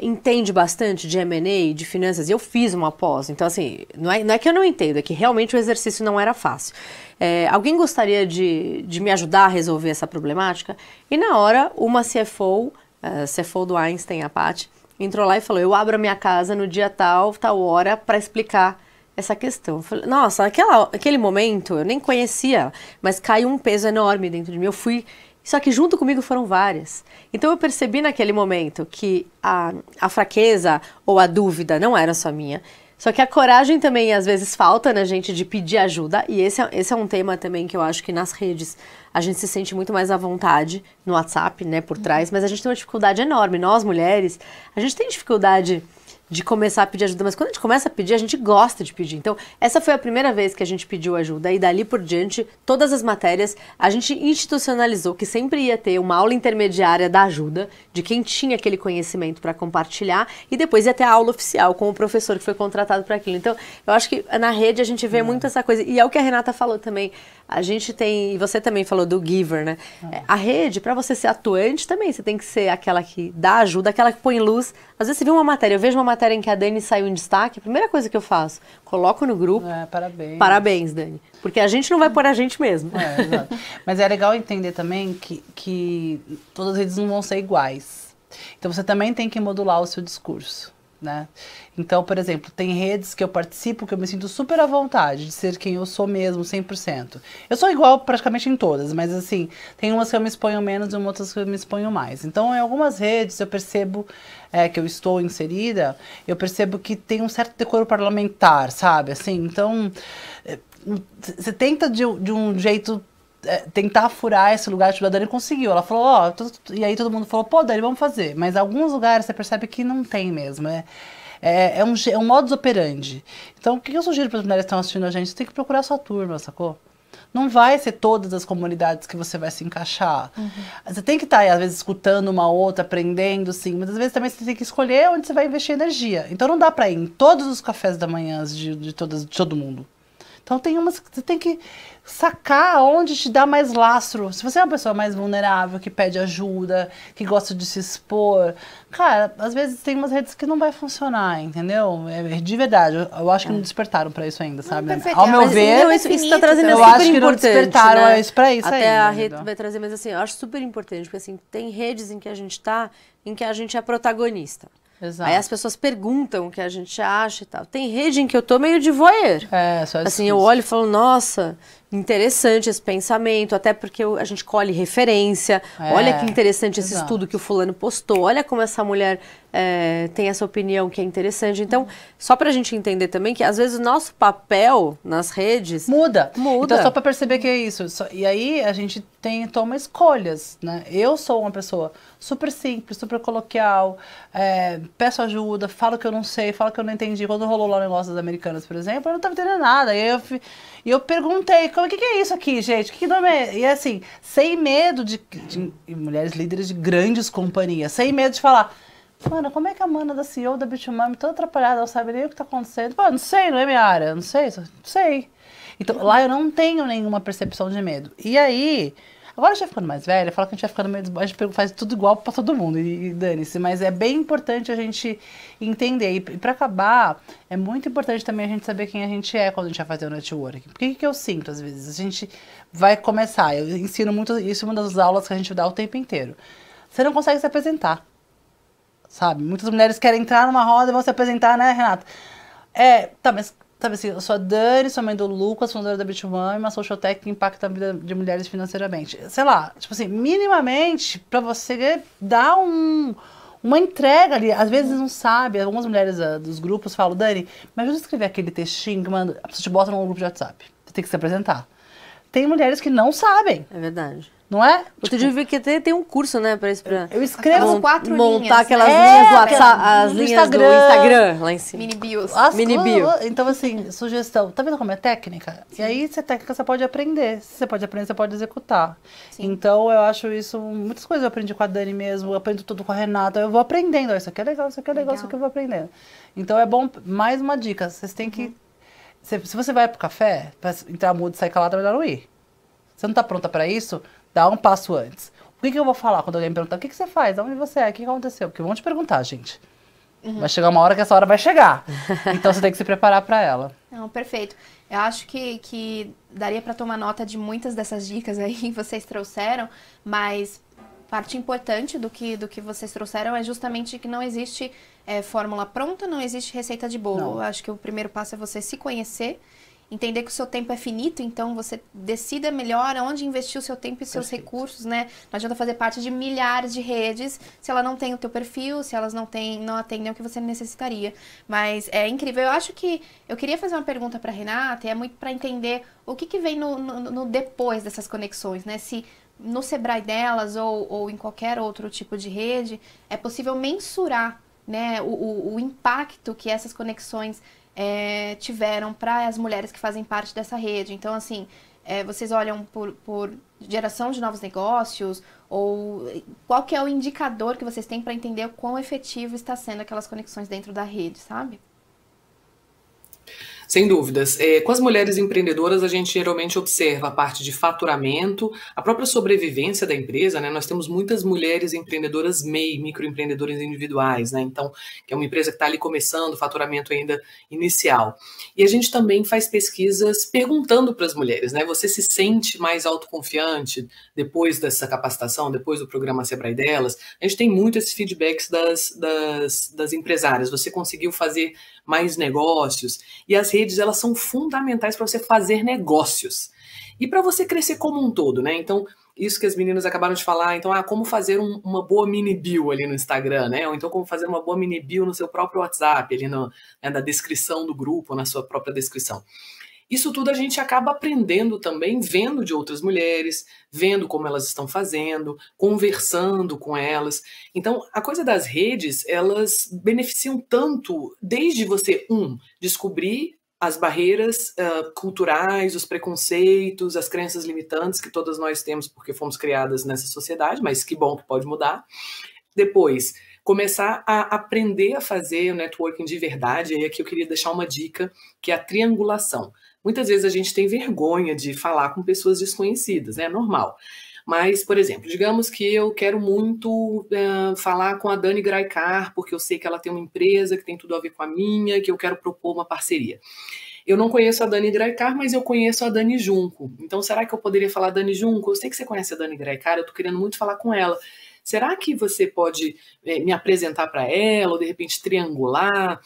entende bastante de M&A, de finanças? Eu fiz uma pós, então assim, não é que eu não entendo, é que realmente o exercício não era fácil. Alguém gostaria de me ajudar a resolver essa problemática? E na hora, uma CFO do Einstein, a Paty, entrou lá e falou, eu abro a minha casa no dia tal hora para explicar essa questão. Eu falei, nossa, aquele momento eu nem conhecia, mas caiu um peso enorme dentro de mim. Eu fui... Só que junto comigo foram várias. Então eu percebi naquele momento que a fraqueza ou a dúvida não era só minha. Só que a coragem também às vezes falta na gente de pedir ajuda. E esse é um tema também que eu acho que nas redes a gente se sente muito mais à vontade, no WhatsApp, né, por trás. Mas a gente tem uma dificuldade enorme. Nós, mulheres, a gente tem dificuldade de começar a pedir ajuda, mas quando a gente começa a pedir, a gente gosta de pedir. Então, essa foi a primeira vez que a gente pediu ajuda e dali por diante, todas as matérias, a gente institucionalizou que sempre ia ter uma aula intermediária da ajuda, de quem tinha aquele conhecimento para compartilhar, e depois ia ter a aula oficial com o professor que foi contratado para aquilo. Então, eu acho que na rede a gente vê muito essa coisa, e é o que a Renata falou também, a gente tem, e você também falou do giver, né? A rede, para você ser atuante também, você tem que ser aquela que dá ajuda, aquela que põe luz. Às vezes você vê uma matéria, eu vejo uma matéria em que a Dani saiu em destaque, a primeira coisa que eu faço, coloco no grupo. Parabéns. Parabéns, Dani. Porque a gente não vai pôr a gente mesmo. Exato. Mas é legal entender também que todas as redes não vão ser iguais. Então você também tem que modular o seu discurso, né? Então, por exemplo, tem redes que eu participo que eu me sinto super à vontade de ser quem eu sou mesmo, 100%. Eu sou igual praticamente em todas, mas assim, tem umas que eu me exponho menos e outras que eu me exponho mais. Então, em algumas redes eu percebo que eu estou inserida, eu percebo que tem um certo decoro parlamentar, sabe? Assim, então, você tenta de um jeito... tentar furar esse lugar, tipo, a Dani conseguiu. Ela falou, e aí todo mundo falou, pô, Dani, vamos fazer. Mas alguns lugares você percebe que não tem mesmo. É um modus operandi. Então, o que eu sugiro para as mulheres que estão assistindo a gente? Você tem que procurar a sua turma, sacou? Não vai ser todas as comunidades que você vai se encaixar. Você tem que estar, às vezes, escutando uma outra, aprendendo, sim. Mas, às vezes, também você tem que escolher onde você vai investir energia. Então, não dá para ir em todos os cafés da manhã de todo mundo. Então, tem umas que você tem que sacar onde te dá mais lastro. Se você é uma pessoa mais vulnerável, que pede ajuda, que gosta de se expor, cara, às vezes tem umas redes que não vai funcionar, entendeu? De verdade, eu acho que não despertaram pra isso ainda, sabe? Ao meu ver, isso tá trazendo eu acho que não despertaram, né? Isso pra isso até ainda. A rede vai trazer, mas assim, eu acho super importante, porque assim, tem redes em que a gente tá, em que a gente é protagonista. Exato. Aí as pessoas perguntam o que a gente acha e tal. Tem rede em que eu tô meio de voyeur. Só isso. Assim, eu olho e falo, nossa, interessante esse pensamento, até porque a gente colhe referência. Olha que interessante esse estudo que o fulano postou. Olha como essa mulher tem essa opinião que é interessante. Então, só pra gente entender também que às vezes o nosso papel nas redes muda. Então, só pra perceber que é isso. E aí a gente toma escolhas, né? Eu sou uma pessoa super simples, super coloquial, peço ajuda, falo que eu não sei, falo que eu não entendi. Quando rolou lá o negócio das americanas, por exemplo, eu não tava entendendo nada. E eu perguntei, o que é isso aqui, gente? Que nome é? E assim, sem medo de mulheres líderes de grandes companhias, sem medo de falar, mano, como é que a mana da CEO da Bitumami toda atrapalhada, ela sabe nem o que tá acontecendo? Pô, não sei, não é minha área, não sei. Então, lá eu não tenho nenhuma percepção de medo. E aí, agora a gente vai ficando mais velha, fala que a gente vai ficando meio... A gente faz tudo igual pra todo mundo, e dane-se. Mas é bem importante a gente entender. E pra acabar, é muito importante também a gente saber quem a gente é quando a gente vai fazer o networking. Por que eu sinto, às vezes? A gente vai começar, eu ensino muito isso em uma das aulas que a gente dá o tempo inteiro. Você não consegue se apresentar, sabe? Muitas mulheres querem entrar numa roda e vão se apresentar, né, Renata? Tá, mas... Sabe assim, eu sou a Dani, sou a mãe do Lucas, fundadora da Bitumami, uma social tech que impacta a vida de mulheres financeiramente. Sei lá, tipo assim, minimamente, pra você dar uma entrega ali. Às vezes não sabe, algumas mulheres dos grupos falam, Dani, me ajuda a escrever aquele textinho que manda, a pessoa te bota num grupo de WhatsApp. Você tem que se apresentar. Tem mulheres que não sabem. É verdade. Não é? Outro dia eu vi que tem um curso, né, pra isso. Eu escrevo montar aquelas linhas do WhatsApp, as linhas do Instagram lá em cima. Mini bios. Mini bio. Então, assim, sugestão. Tá vendo como é técnica? Sim. E aí, se é técnica, você pode aprender. Se você pode aprender, você pode executar. Sim. Então, eu acho isso... Muitas coisas eu aprendi com a Dani mesmo, eu aprendo tudo com a Renata. Eu vou aprendendo. Isso aqui é legal, isso aqui é legal, isso aqui eu vou aprendendo. Então, é bom... Mais uma dica. Vocês têm que... Se você vai pro café, pra entrar mudo e sair calado, é melhor não ir. Você não tá pronta pra isso? Dá um passo antes. O que eu vou falar quando alguém me perguntar? O que você faz? Onde você é? O que aconteceu? Porque vão te perguntar, gente. Vai chegar uma hora que essa hora vai chegar. Então você tem que se preparar para ela. Não, perfeito. Eu acho que daria para tomar nota de muitas dessas dicas aí que vocês trouxeram, mas parte importante do que vocês trouxeram é justamente que não existe fórmula pronta, não existe receita de bolo. Eu acho que o primeiro passo é você se conhecer, entender que o seu tempo é finito, então você decida melhor onde investir o seu tempo e seus recursos, né? Não adianta fazer parte de milhares de redes se ela não tem o teu perfil, se elas não atendem o que você necessitaria. Mas é incrível. Eu acho que eu queria fazer uma pergunta para Renata, e é muito para entender o que vem no depois dessas conexões, né? Se no Sebrae delas ou em qualquer outro tipo de rede, é possível mensurar, né, o impacto que essas conexões tiveram para as mulheres que fazem parte dessa rede. Então, assim, vocês olham por geração de novos negócios, ou qual que é o indicador que vocês têm para entender o quão efetivo está sendo aquelas conexões dentro da rede, sabe? Sem dúvidas. Com as mulheres empreendedoras, a gente geralmente observa a parte de faturamento, a própria sobrevivência da empresa, né? Nós temos muitas mulheres empreendedoras MEI, microempreendedoras individuais, né? Então, que é uma empresa que está ali começando, faturamento ainda inicial. E a gente também faz pesquisas perguntando para as mulheres, né? Você se sente mais autoconfiante depois dessa capacitação, depois do programa Sebrae delas? A gente tem muito esses feedbacks das empresárias. Você conseguiu fazer mais negócios? E as redes, elas são fundamentais para você fazer negócios e para você crescer como um todo, né? Então, isso que as meninas acabaram de falar, então, como fazer uma boa mini bio ali no Instagram, né? Ou então como fazer uma boa mini bio no seu próprio WhatsApp, ali na descrição do grupo, na sua própria descrição. Isso tudo a gente acaba aprendendo também, vendo de outras mulheres, vendo como elas estão fazendo, conversando com elas. Então, a coisa das redes, elas beneficiam tanto desde você, descobrir as barreiras culturais, os preconceitos, as crenças limitantes que todas nós temos porque fomos criadas nessa sociedade, mas que bom que pode mudar. Depois, começar a aprender a fazer o networking de verdade. E aqui eu queria deixar uma dica, que é a triangulação. Muitas vezes a gente tem vergonha de falar com pessoas desconhecidas, né? É normal. Mas, por exemplo, digamos que eu quero muito falar com a Dani Graicar, porque eu sei que ela tem uma empresa que tem tudo a ver com a minha, que eu quero propor uma parceria. Eu não conheço a Dani Graicar, mas eu conheço a Dani Junco. Então, será que eu poderia falar Dani Junco? Eu sei que você conhece a Dani Graicar, eu estou querendo muito falar com ela. Será que você pode me apresentar para ela, ou de repente triangular?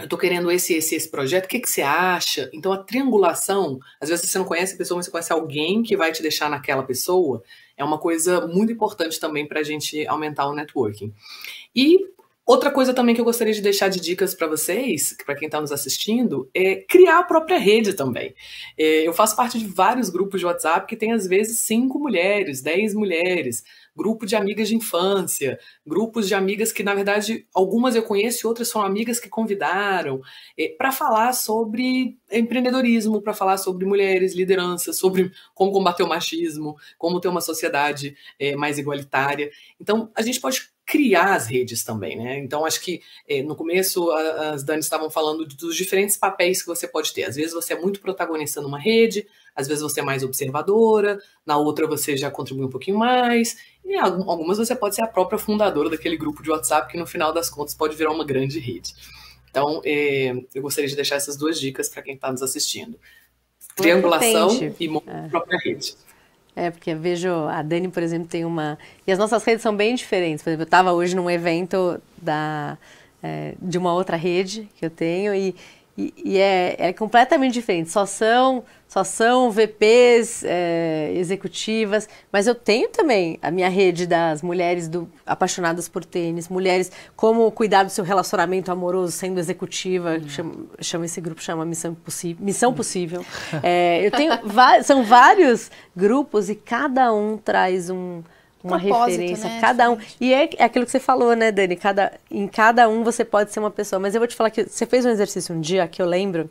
eu tô querendo esse projeto, o que você acha? Então a triangulação, às vezes você não conhece a pessoa, mas você conhece alguém que vai te deixar naquela pessoa, é uma coisa muito importante também pra gente aumentar o networking. E outra coisa também que eu gostaria de deixar de dicas para vocês, para quem está nos assistindo, é criar a própria rede também. Eu faço parte de vários grupos de WhatsApp que tem às vezes 5 mulheres, 10 mulheres, grupo de amigas de infância, grupos de amigas que, na verdade, algumas eu conheço e outras são amigas que convidaram, para falar sobre empreendedorismo, para falar sobre mulheres, liderança, sobre como combater o machismo, como ter uma sociedade mais igualitária. Então, a gente pode criar as redes também, né? Então, acho que no começo as Dani estavam falando dos diferentes papéis que você pode ter. Às vezes você é muito protagonista numa rede, às vezes você é mais observadora, na outra você já contribui um pouquinho mais, e algumas você pode ser a própria fundadora daquele grupo de WhatsApp que no final das contas pode virar uma grande rede. Então, eu gostaria de deixar essas 2 dicas para quem está nos assistindo. Triangulação e montar a própria rede. Porque eu vejo, a Dani, por exemplo, tem uma... E as nossas redes são bem diferentes. Por exemplo, eu estava hoje num evento de uma outra rede que eu tenho e é completamente diferente. Só são VPs executivas, mas eu tenho também a minha rede das mulheres apaixonadas por tênis, mulheres como cuidar do seu relacionamento amoroso sendo executiva, chama esse grupo, chama Missão Possível. Eu tenho são vários grupos e cada um traz uma referência, né? Cada um. E é aquilo que você falou, né, Dani? Em cada um você pode ser uma pessoa. Mas eu vou te falar que você fez um exercício um dia que eu lembro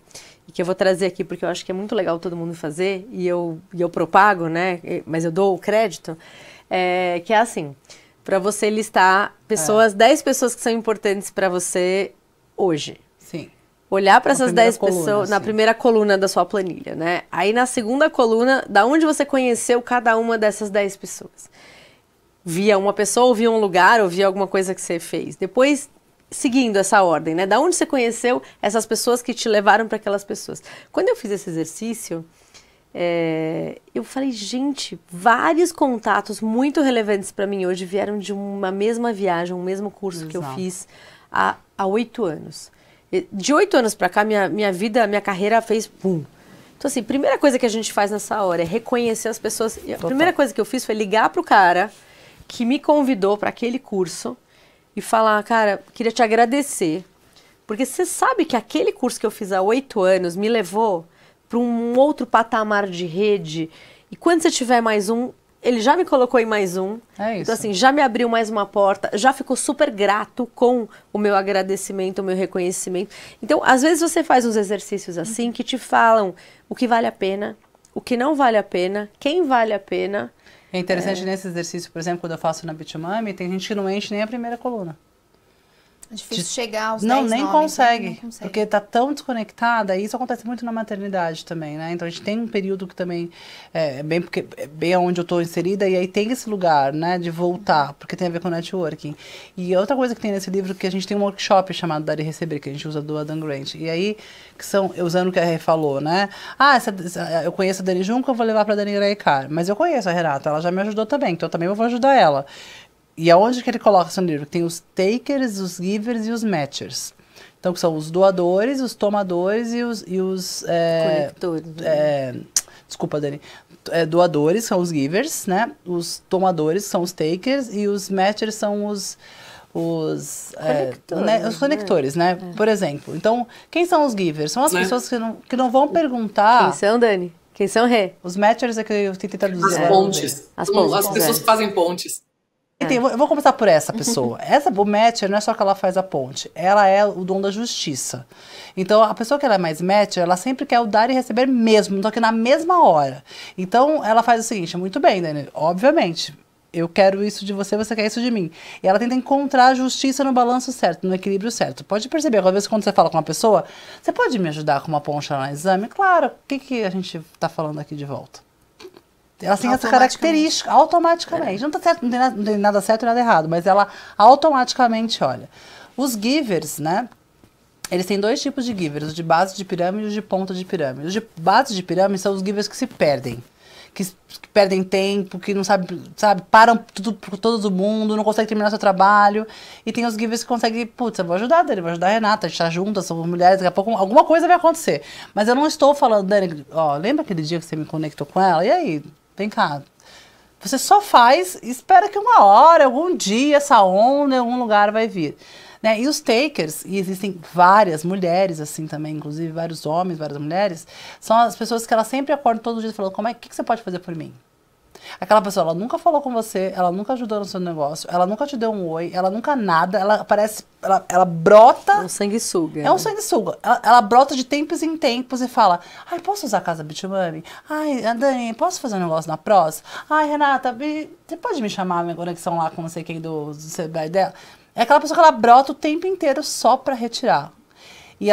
e que eu vou trazer aqui porque eu acho que é muito legal todo mundo fazer e eu propago, né? Mas eu dou o crédito. Que é assim, para você listar 10 pessoas que são importantes para você hoje. Sim. Olhar para essas 10 pessoas na primeira coluna da sua planilha, né? Aí na segunda coluna, da onde você conheceu cada uma dessas 10 pessoas. Via uma pessoa, ou via um lugar, ou via alguma coisa que você fez. Depois, seguindo essa ordem, né? Da onde você conheceu essas pessoas que te levaram para aquelas pessoas. Quando eu fiz esse exercício, eu falei, gente, vários contatos muito relevantes para mim hoje vieram de uma mesma viagem, um mesmo curso que eu fiz há 8 anos. De 8 anos para cá, minha vida, minha carreira fez pum. Então, assim, primeira coisa que a gente faz nessa hora é reconhecer as pessoas. A primeira coisa que eu fiz foi ligar pro cara que me convidou para aquele curso e falar, cara, queria te agradecer, porque você sabe que aquele curso que eu fiz há 8 anos me levou para um outro patamar de rede, e quando você tiver mais um, ele já me colocou em mais um, então assim, já me abriu mais uma porta, já ficou super grato com o meu agradecimento, o meu reconhecimento. Então, às vezes você faz uns exercícios assim que te falam o que vale a pena, o que não vale a pena, quem vale a pena. É interessante nesse exercício, por exemplo, quando eu faço na Bitumami, tem gente que não enche nem a primeira coluna. É difícil chegar aos 10 nem nomes, consegue, não consegue, porque tá tão desconectada, e isso acontece muito na maternidade também, né? Então a gente tem um período que também porque é bem onde eu tô inserida, e aí tem esse lugar, né, de voltar, porque tem a ver com networking. E outra coisa que tem nesse livro, que a gente tem um workshop chamado Dar e Receber, que a gente usa do Adam Grant, e aí, que são, usando o que a Rê falou, né? Eu conheço a Dani Junco, eu vou levar pra Dani Graicar, mas eu conheço a Renata, ela já me ajudou também, então também eu vou ajudar ela. E aonde que ele coloca isso no livro? Tem os takers, os givers e os matchers. Então, que são os doadores, os tomadores e os conectores. Desculpa, Dani. Doadores são os givers, né? Os tomadores são os takers e os matchers são os conectores, né? Por exemplo. Então, quem são os givers? São as pessoas que não vão perguntar... Quem são, Dani? Quem são, Rê? Os matchers é que eu tentei traduzir. As pontes. As pessoas que fazem pontes. Então, eu vou começar por essa pessoa. O matcher não é só que ela faz a ponte, ela é o dom da justiça. Então, a pessoa que ela é mais matcher, ela sempre quer o dar e receber mesmo, então que na mesma hora. Então, ela faz o seguinte, muito bem, Dani, obviamente, eu quero isso de você, você quer isso de mim. E ela tenta encontrar a justiça no balanço certo, no equilíbrio certo. Pode perceber, às vezes quando você fala com uma pessoa, você pode me ajudar com uma ponte lá no exame? Claro, o que a gente está falando aqui de volta? Ela tem essa característica, automaticamente. Não tá certo, não tem nada certo e nada errado, mas ela automaticamente olha. Os givers, né? Eles têm 2 tipos de givers, os de base de pirâmide e os de ponta de pirâmide. Os de base de pirâmide são os givers que se perdem. que perdem tempo, que não sabe, param tudo por todo mundo, não conseguem terminar seu trabalho. E tem os givers que conseguem, putz, eu vou ajudar Dani, vou ajudar a Renata, a gente tá juntas, somos mulheres, daqui a pouco alguma coisa vai acontecer. Mas eu não estou falando, Dani, ó, lembra aquele dia que você me conectou com ela? E aí, vem cá. Você só faz e espera que uma hora, algum dia, essa onda em algum lugar vai vir. Né? E os takers, e existem várias mulheres assim também, inclusive vários homens, várias mulheres, são as pessoas que elas sempre acordam todos os dias falando, o que você pode fazer por mim? Aquela pessoa, ela nunca falou com você, ela nunca ajudou no seu negócio, ela nunca te deu um oi, ela nunca nada, ela aparece, ela brota... É um sanguessuga. É um sanguessuga. Ela brota de tempos em tempos e fala, ai, posso usar a casa Bitumami? Ai, Dani, posso fazer um negócio na Pros? Ai, Renata, você pode me chamar a minha conexão lá com não sei quem do CBI dela? É aquela pessoa que ela brota o tempo inteiro só pra retirar. E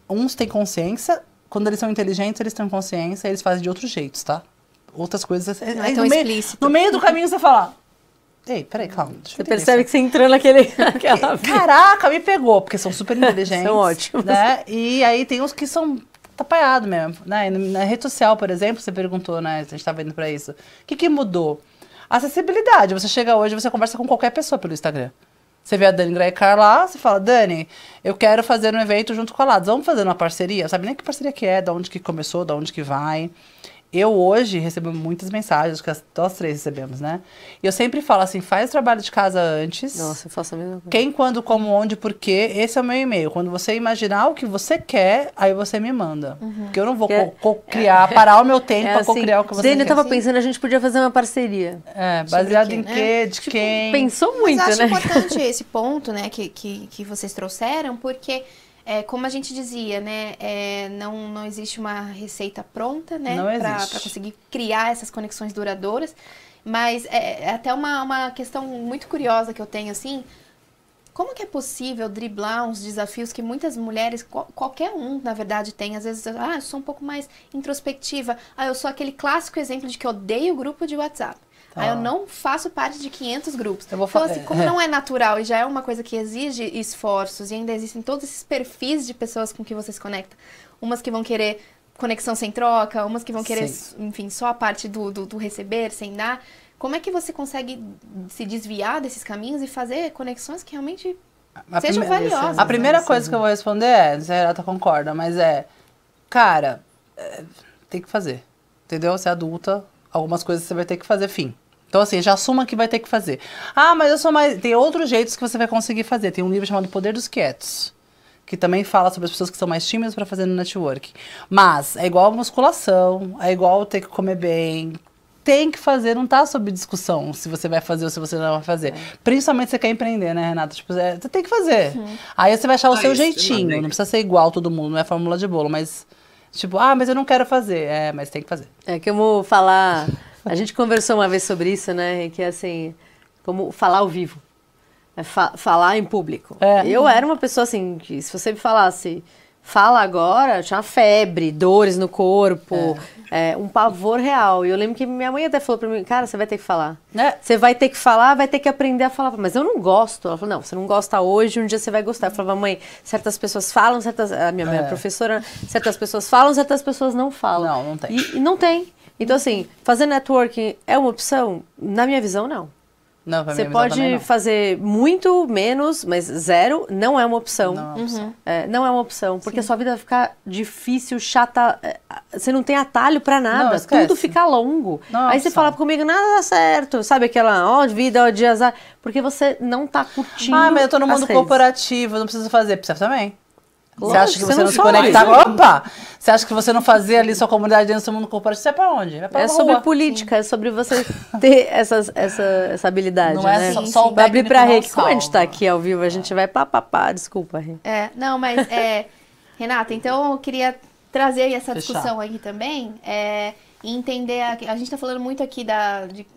uns têm consciência, quando eles são inteligentes, eles têm consciência, eles fazem de outros jeitos, tá? Outras coisas. Não é tão explícito. No meio do caminho você fala, ei, peraí, calma. Você percebe que você entrou naquela... Caraca, me pegou, porque são super inteligentes. São ótimos. Né? E aí tem uns que são tapaiados mesmo. Né? Na rede social, por exemplo, você perguntou, né? A gente estava indo para isso. O que mudou? Acessibilidade. Você chega hoje, você conversa com qualquer pessoa pelo Instagram. Você vê a Dani Graicar lá, você fala, Dani, eu quero fazer um evento junto com a Lados. Vamos fazer uma parceria? Sabe nem que parceria que é, de onde que começou, de onde que vai. Eu hoje recebo muitas mensagens, que nós três recebemos, né? E eu sempre falo assim, faz o trabalho de casa antes. Nossa, eu faço a mesma coisa. Quem, quando, como, onde, porquê, esse é o meu e-mail. Quando você imaginar o que você quer, aí você me manda. Porque eu não vou parar o meu tempo pra co-criar o que você Dani, quer. eu tava pensando, a gente podia fazer uma parceria. Baseado em quê, de Tipo, quem. Pensou muito, Mas eu acho né? importante esse ponto, né, que vocês trouxeram, porque... como a gente dizia, né, não existe uma receita pronta, né, para conseguir criar essas conexões duradouras, mas é até uma questão muito curiosa que eu tenho, assim, como que é possível driblar uns desafios que muitas mulheres, qualquer um, na verdade, tem, às vezes, eu sou um pouco mais introspectiva, eu sou aquele clássico exemplo de que eu odeio grupo de WhatsApp. Eu não faço parte de 500 grupos. Então, assim, como não é natural e já é uma coisa que exige esforços, e ainda existem todos esses perfis de pessoas com que você se conecta. Umas que vão querer conexão sem troca, umas que vão querer, enfim, só a parte do receber, sem dar. Como é que você consegue se desviar desses caminhos e fazer conexões que realmente sejam valiosas? A primeira coisa que eu vou responder não sei se a Renata concorda, mas cara, tem que fazer. Entendeu? Você é adulta, algumas coisas você vai ter que fazer, fim. Então, assim, já assuma que vai ter que fazer. Mas eu sou mais... Tem outros jeitos que você vai conseguir fazer. Tem um livro chamado Poder dos Quietos, que também fala sobre as pessoas que são mais tímidas para fazer no network. Mas é igual a musculação, é igual ter que comer bem. Tem que fazer, não tá sob discussão se você vai fazer ou se você não vai fazer. Principalmente se você quer empreender, né, Renata? Tipo, você tem que fazer. Aí você vai achar o seu jeitinho. Não precisa ser igual todo mundo, não é fórmula de bolo, mas... Tipo, mas eu não quero fazer. Mas tem que fazer. É que eu vou falar... A gente conversou uma vez sobre isso, né? Que é assim, como falar ao vivo. Falar em público. Eu era uma pessoa assim, que se você me falasse, fala agora, eu tinha febre, dores no corpo, um pavor real. E eu lembro que minha mãe até falou pra mim, cara, você vai ter que falar. Você vai ter que falar, vai ter que aprender a falar. Mas eu não gosto. Ela falou, não, você não gosta hoje, um dia você vai gostar. Eu falava, mãe, certas pessoas falam, a minha mãe é professora, certas pessoas falam, certas pessoas não falam. Não tem. E não tem. Então, assim, fazer networking é uma opção? Na minha visão, não. Não, pra você minha visão pode fazer muito menos, mas zero não é uma opção. Não é uma opção. Não é uma opção, porque a sua vida vai ficar difícil, chata. Você não tem atalho pra nada. Tudo fica longo. Aí você fala comigo, nada dá certo. Sabe aquela, vida, de azar. Porque você não tá curtindo. Mas eu tô no mundo corporativo, não preciso fazer. Precisa também. Você acha que você não se sabe. conectava? Opa! Você acha que você não fazia ali sua comunidade dentro do seu mundo corporativo? Você é pra onde? É sobre política, é sobre você ter essa habilidade, não né? Não é só o vai abrir pra Rê, que como a gente salva. tá aqui ao vivo, a gente vai desculpa, Rê. Não, mas, Renata, então eu queria trazer essa discussão aqui também, e entender, a gente tá falando muito aqui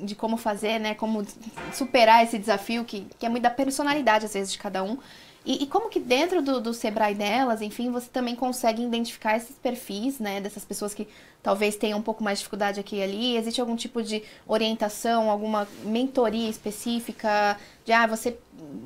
de como fazer, né, como superar esse desafio, que é muito da personalidade, às vezes, de cada um. E como que dentro do Sebrae delas, enfim, você também consegue identificar esses perfis, né, dessas pessoas que talvez tenham um pouco mais de dificuldade aqui e ali? Existe algum tipo de orientação, alguma mentoria específica de,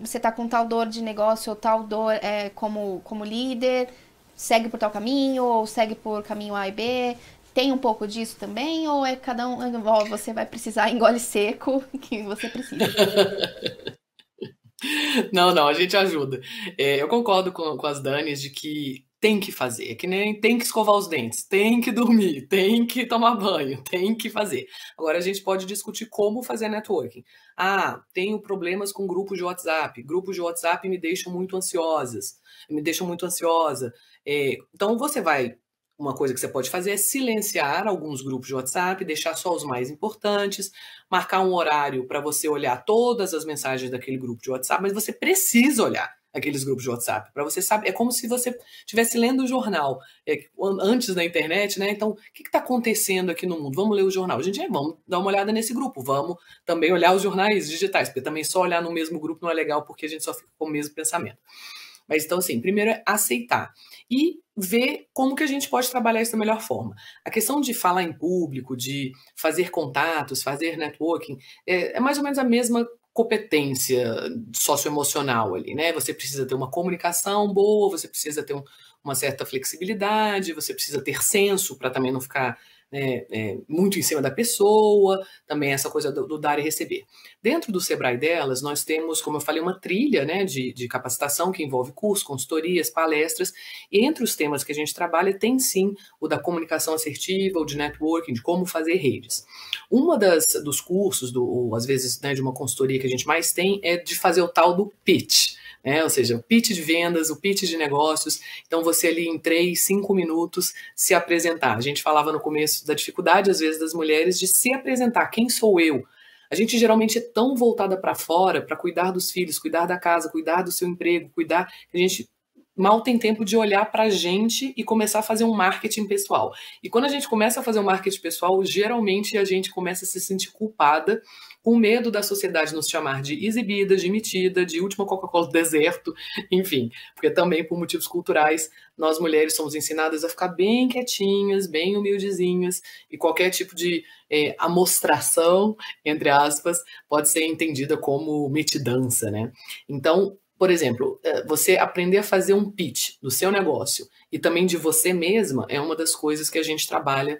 você tá com tal dor de negócio ou tal dor como líder, segue por tal caminho ou segue por caminho A e B? Tem um pouco disso também? Ou é cada um, ó, você vai precisar engole seco que você precisa? Não, a gente ajuda. Eu concordo com as Danis de que tem que fazer. É que nem tem que escovar os dentes, tem que dormir, tem que tomar banho, tem que fazer. Agora a gente pode discutir como fazer networking. Tenho problemas com grupos de WhatsApp. Grupos de WhatsApp me deixam muito ansiosa. Então uma coisa que você pode fazer é silenciar alguns grupos de WhatsApp, deixar só os mais importantes, marcar um horário para você olhar todas as mensagens daquele grupo de WhatsApp, mas você precisa olhar aqueles grupos de WhatsApp, para você saber, é como se você estivesse lendo o jornal, antes da internet, né? Então, o que está acontecendo aqui no mundo? Vamos ler o jornal. Gente, vamos dar uma olhada nesse grupo, vamos também olhar os jornais digitais, porque também só olhar no mesmo grupo não é legal, porque a gente só fica com o mesmo pensamento. Mas então, assim, primeiro é aceitar e ver como que a gente pode trabalhar isso da melhor forma. A questão de falar em público, de fazer contatos, fazer networking, é mais ou menos a mesma competência socioemocional ali, né? Você precisa ter uma comunicação boa, você precisa ter uma certa flexibilidade, você precisa ter senso para também não ficar muito em cima da pessoa, também essa coisa do dar e receber. Dentro do Sebrae Delas, nós temos, como eu falei, uma trilha, né, de capacitação que envolve cursos, consultorias, palestras, e entre os temas que a gente trabalha tem sim o da comunicação assertiva, o de networking, de como fazer redes. Uma dos cursos, ou às vezes, né, de uma consultoria que a gente mais tem, é de fazer o tal do pitch. Ou seja, o pitch de vendas, o pitch de negócios. Então, você ali em 3, 5 minutos se apresentar. A gente falava no começo da dificuldade, às vezes, das mulheres de se apresentar. Quem sou eu? A gente geralmente é tão voltada para fora, para cuidar dos filhos, cuidar da casa, cuidar do seu emprego, cuidar... A gente mal tem tempo de olhar para a gente e começar a fazer um marketing pessoal. E quando a gente começa a fazer um marketing pessoal, geralmente a gente começa a se sentir culpada, com medo da sociedade nos chamar de exibida, de metida, de última Coca-Cola do deserto, enfim, porque também por motivos culturais, nós mulheres somos ensinadas a ficar bem quietinhas, bem humildezinhas, e qualquer tipo de amostração, entre aspas, pode ser entendida como metidança, né? Então, por exemplo, você aprender a fazer um pitch do seu negócio e também de você mesma é uma das coisas que a gente trabalha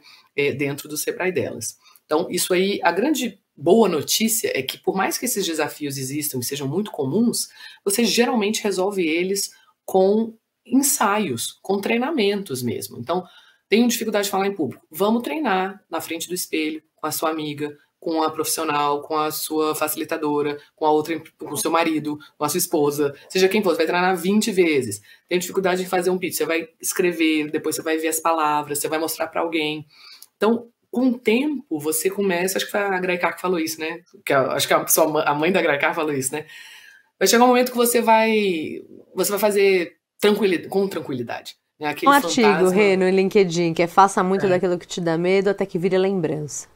dentro do Sebrae Delas. Então, isso aí, a grande boa notícia é que por mais que esses desafios existam e sejam muito comuns, você geralmente resolve eles com ensaios, com treinamentos mesmo. Então, tenho dificuldade de falar em público. Vamos treinar na frente do espelho, com a sua amiga, com a profissional, com a sua facilitadora, com o seu marido, com a sua esposa, seja quem for, você vai treinar 20 vezes. Tem dificuldade de fazer um pitch, você vai escrever, depois você vai ver as palavras, você vai mostrar para alguém. Então, com o tempo, você começa, acho que foi a Graicar que falou isso, né? Acho que a mãe da Graicar falou isso, né? Vai chegar um momento que você vai fazer com tranquilidade. Né? Um artigo, Rê, no LinkedIn, que é faça muito daquilo que te dá medo até que vire lembrança.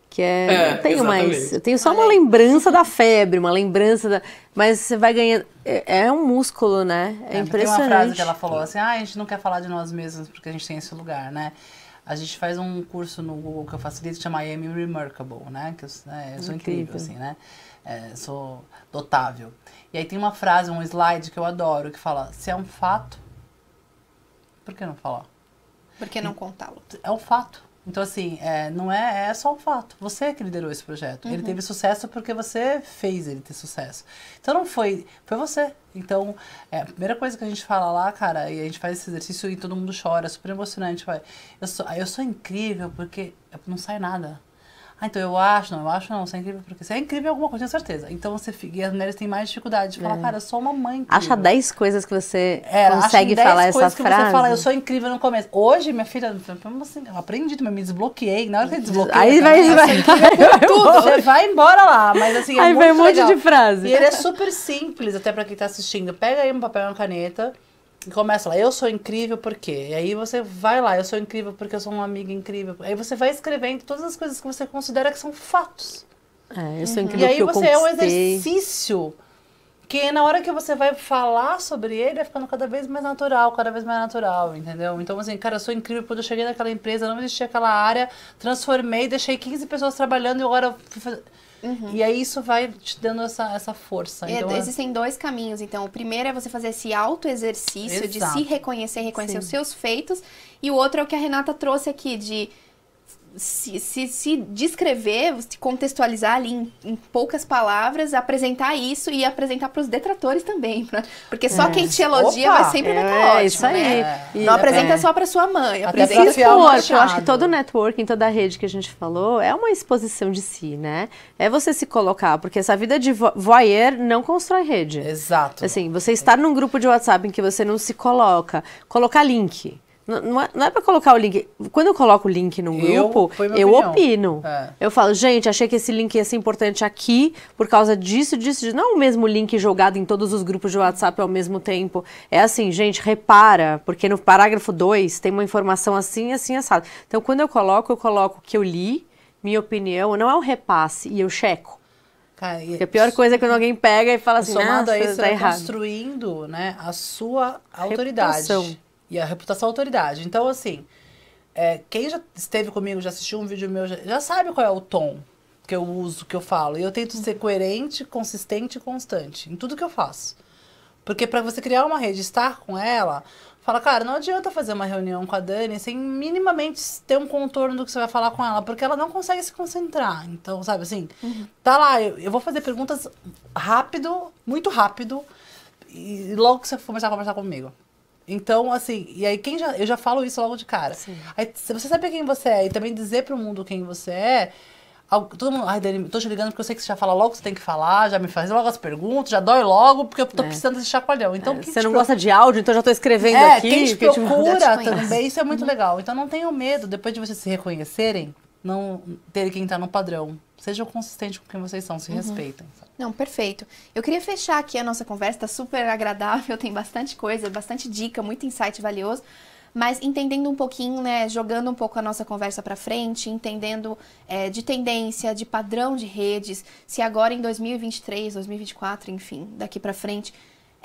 Que não tenho mais, eu tenho só uma lembrança da febre, uma lembrança mas você vai ganhando, é um músculo, né? É impressionante. Tem uma frase que ela falou assim, a gente não quer falar de nós mesmos porque a gente tem esse lugar, né? A gente faz um curso no Google que eu facilito, que chama I Am Remarkable, né? Que eu sou incrível, assim, né? Sou dotável. E aí tem uma frase, um slide que eu adoro, que fala, se é um fato, por que não falar? Por que não contá-lo? É um fato. Então, assim, não é só um fato. Você que liderou esse projeto. Ele teve sucesso porque você fez ele ter sucesso. Então, não foi você. Então, a primeira coisa que a gente fala lá, cara, e a gente faz esse exercício e todo mundo chora, é super emocionante. Eu sou incrível porque não sai nada. Então eu acho não, você é incrível porque você é incrível em alguma coisa, tenho certeza. Então e as mulheres têm mais dificuldade de falar, cara, eu sou uma mãe incrível. Acha 10 coisas que você consegue falar essa frase. Você fala, eu sou incrível no começo. Hoje, minha filha, assim, eu aprendi, me desbloqueei. Na hora que eu desbloqueei, aí vai tudo. Você vai embora lá, mas assim, aí vai um monte de frase. E ele é super simples, até pra quem tá assistindo. Pega aí um papel e uma caneta. E começa lá, eu sou incrível por quê? E aí você vai lá, eu sou incrível porque eu sou uma amiga incrível. Aí você vai escrevendo todas as coisas que você considera que são fatos. Eu sou incrível. E aí você é um exercício que na hora que você vai falar sobre ele, vai ficando cada vez mais natural, entendeu? Então assim, cara, eu sou incrível porque eu cheguei naquela empresa, não existia aquela área, transformei, deixei 15 pessoas trabalhando e agora... E aí isso vai te dando essa força. Então, existem 2 caminhos. Então, o primeiro é você fazer esse auto-exercício de se reconhecer os seus feitos. E o outro é o que a Renata trouxe aqui, de se descrever, se contextualizar ali em poucas palavras, apresentar isso e apresentar para os detratores também, porque só quem te elogia vai sempre vai estar ótimo, isso aí. né? Não apresenta só para sua mãe, Até apresenta pra fiar o eu machado. acho que todo networking, toda rede que a gente falou é uma exposição de si, né? É você se colocar, porque essa vida de voyeur não constrói rede. Exato. Assim, você estar num grupo de WhatsApp em que você não se coloca, colocar link. Não é pra colocar o link. Quando eu coloco o link num grupo, eu opino. Eu falo, gente, achei que esse link ia ser importante aqui por causa disso. Não é o mesmo link jogado em todos os grupos de WhatsApp ao mesmo tempo. É assim, gente, repara, porque no parágrafo 2 tem uma informação assim, assim, assado. Então, quando eu coloco que eu li, minha opinião, não é um repasse e eu checo. Cara, Porque a pior coisa é quando alguém pega e fala assim, somado a isso, tá você vai errado. construindo, né, a sua autoridade. Reputação. E a reputação autoridade. Então, assim, quem já esteve comigo, já assistiu um vídeo meu, já sabe qual é o tom que eu uso, que eu falo. E eu tento ser coerente, consistente e constante em tudo que eu faço. Porque para você criar uma rede, estar com ela, fala, cara, não adianta fazer uma reunião com a Dani sem minimamente ter um contorno do que você vai falar com ela, porque ela não consegue se concentrar. Então, sabe assim, tá lá, eu vou fazer perguntas rápido, muito rápido, e logo que você começar a conversar comigo. Então, assim, e aí eu já falo isso logo de cara. Sim. Aí, se você saber quem você é e também dizer pro mundo quem você é, todo mundo, ai, Dani, tô te ligando porque eu sei que você já fala logo o que você tem que falar, já me faz logo as perguntas, já dói logo, porque eu tô precisando desse chacoalhão. Então, você não gosta de áudio, então já tô escrevendo aqui. Quem te procura também, isso é muito legal. Então não tenham medo, depois de vocês se reconhecerem, não terem que entrar no padrão. Sejam consistentes com quem vocês são, se respeitem. Sabe? Não, perfeito. Eu queria fechar aqui a nossa conversa, tá super agradável, tem bastante coisa, bastante dica, muito insight valioso, mas entendendo um pouquinho, né, jogando um pouco a nossa conversa para frente, entendendo de tendência, de padrão de redes, se agora em 2023, 2024, enfim, daqui para frente,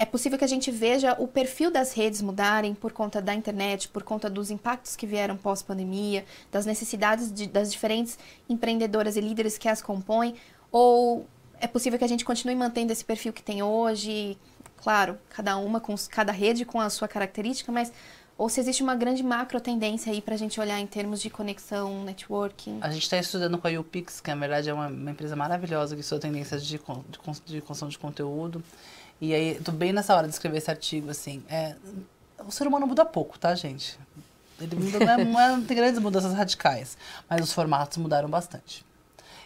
é possível que a gente veja o perfil das redes mudarem por conta da internet, por conta dos impactos que vieram pós-pandemia, das necessidades das diferentes empreendedoras e líderes que as compõem, ou é possível que a gente continue mantendo esse perfil que tem hoje, claro, cada rede com a sua característica, mas ou se existe uma grande macro tendência aí para a gente olhar em termos de conexão, networking? A gente está estudando com a YouPix, que na verdade é uma empresa maravilhosa que estuda tendências de construção de conteúdo. E aí, tô bem nessa hora de escrever esse artigo, assim, o ser humano muda pouco, tá, gente? Ele muda, não tem grandes mudanças radicais, mas os formatos mudaram bastante.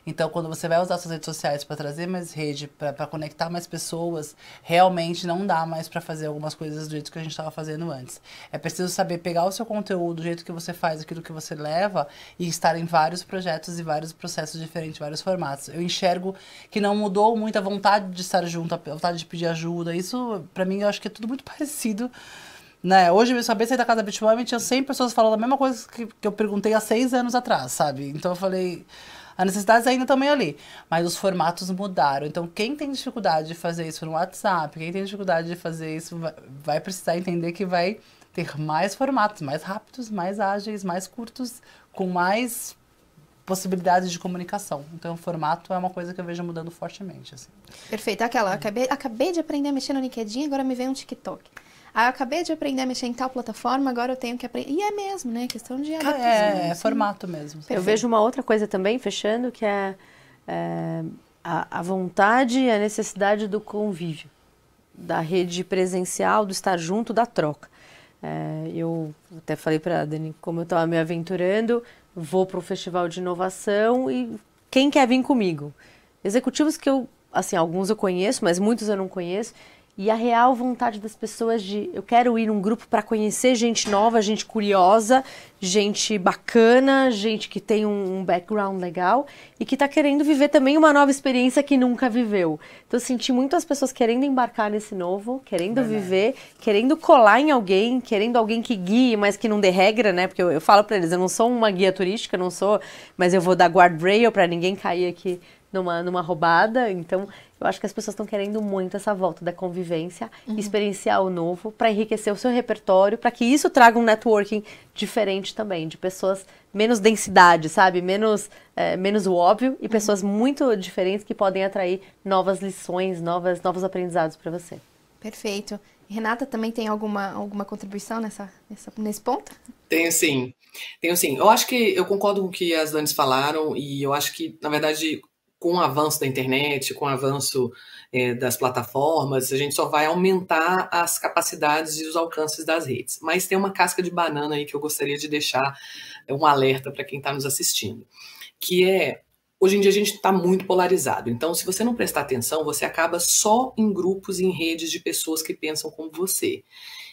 Então, quando você vai usar suas redes sociais para trazer mais rede, para conectar mais pessoas, realmente não dá mais para fazer algumas coisas do jeito que a gente estava fazendo antes. É preciso saber pegar o seu conteúdo, do jeito que você faz, aquilo que você leva, e estar em vários projetos e vários processos diferentes, vários formatos. Eu enxergo que não mudou muito a vontade de estar junto, a vontade de pedir ajuda. Isso, para mim, eu acho que é tudo muito parecido. Né? Hoje, eu acabei de sair da casa da Bitmami, tinha 100 pessoas falando a mesma coisa que eu perguntei há 6 anos atrás, sabe? Então, eu falei... As necessidades ainda também ali, mas os formatos mudaram. Então, quem tem dificuldade de fazer isso no WhatsApp, quem tem dificuldade de fazer isso, vai precisar entender que vai ter mais formatos, mais rápidos, mais ágeis, mais curtos, com mais possibilidades de comunicação. Então, o formato é uma coisa que eu vejo mudando fortemente. Assim. Perfeito. Acabei de aprender a mexer no LinkedIn, agora me vem um TikTok. Ah, eu acabei de aprender a mexer em tal plataforma, agora eu tenho que aprender. E é mesmo, né? Questão de adaptação. É formato mesmo. Perfeito. Eu vejo uma outra coisa também, fechando, que é a vontade e a necessidade do convívio, da rede presencial, do estar junto, da troca. Eu até falei para a Dani, como eu estava me aventurando, vou para o Festival de Inovação e quem quer vir comigo? Executivos que alguns eu conheço, mas muitos eu não conheço. E a real vontade das pessoas eu quero ir num grupo para conhecer gente nova, gente curiosa, gente bacana, gente que tem um background legal e que está querendo viver também uma nova experiência que nunca viveu. Então, eu senti muito as pessoas querendo embarcar nesse novo, querendo viver, querendo colar em alguém, querendo alguém que guie, mas que não dê regra, né? Porque eu falo para eles, eu não sou uma guia turística, não sou, mas eu vou dar guardrail para ninguém cair aqui numa roubada. Então, eu acho que as pessoas estão querendo muito essa volta da convivência, experienciar o novo, para enriquecer o seu repertório, para que isso traga um networking diferente também, de pessoas menos densidade, sabe? Menos o óbvio, e pessoas muito diferentes que podem atrair novas lições, novos aprendizados para você. Perfeito. Renata, também tem alguma contribuição nesse ponto? Tenho sim, tenho sim. Eu acho que eu concordo com o que as Danis falaram e eu acho que, na verdade, com o avanço da internet, com o avanço das plataformas, a gente só vai aumentar as capacidades e os alcances das redes. Mas tem uma casca de banana aí que eu gostaria de deixar um alerta para quem está nos assistindo, que é, hoje em dia a gente está muito polarizado. Então, se você não prestar atenção, você acaba só em grupos, em redes de pessoas que pensam como você.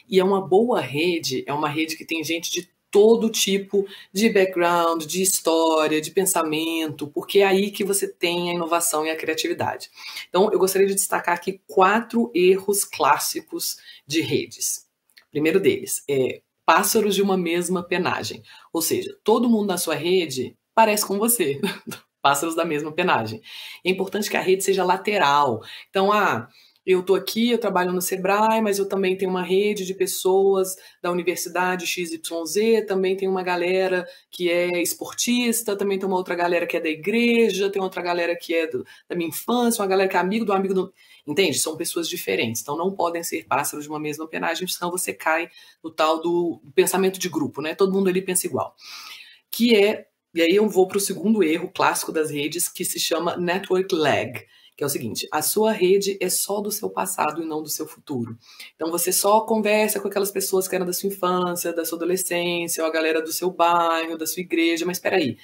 E é uma boa rede, é uma rede que tem gente de todo tipo de background, de história, de pensamento, porque é aí que você tem a inovação e a criatividade. Então, eu gostaria de destacar aqui 4 erros clássicos de redes. O primeiro deles é pássaros de uma mesma penagem. Ou seja, todo mundo na sua rede parece com você. Pássaros da mesma penagem. É importante que a rede seja lateral. Então, eu estou aqui, eu trabalho no Sebrae, mas eu também tenho uma rede de pessoas da Universidade XYZ, também tem uma galera que é esportista, também tem uma outra galera que é da igreja, tem outra galera que é da minha infância, uma galera que é amigo do... Entende? São pessoas diferentes, então não podem ser pássaros de uma mesma penagem, senão você cai no tal do pensamento de grupo, né? Todo mundo ali pensa igual. E aí eu vou para o segundo erro clássico das redes, que se chama network lag, que é o seguinte: a sua rede é só do seu passado e não do seu futuro. Então você só conversa com aquelas pessoas que eram da sua infância, da sua adolescência, ou a galera do seu bairro, da sua igreja, mas espera aí,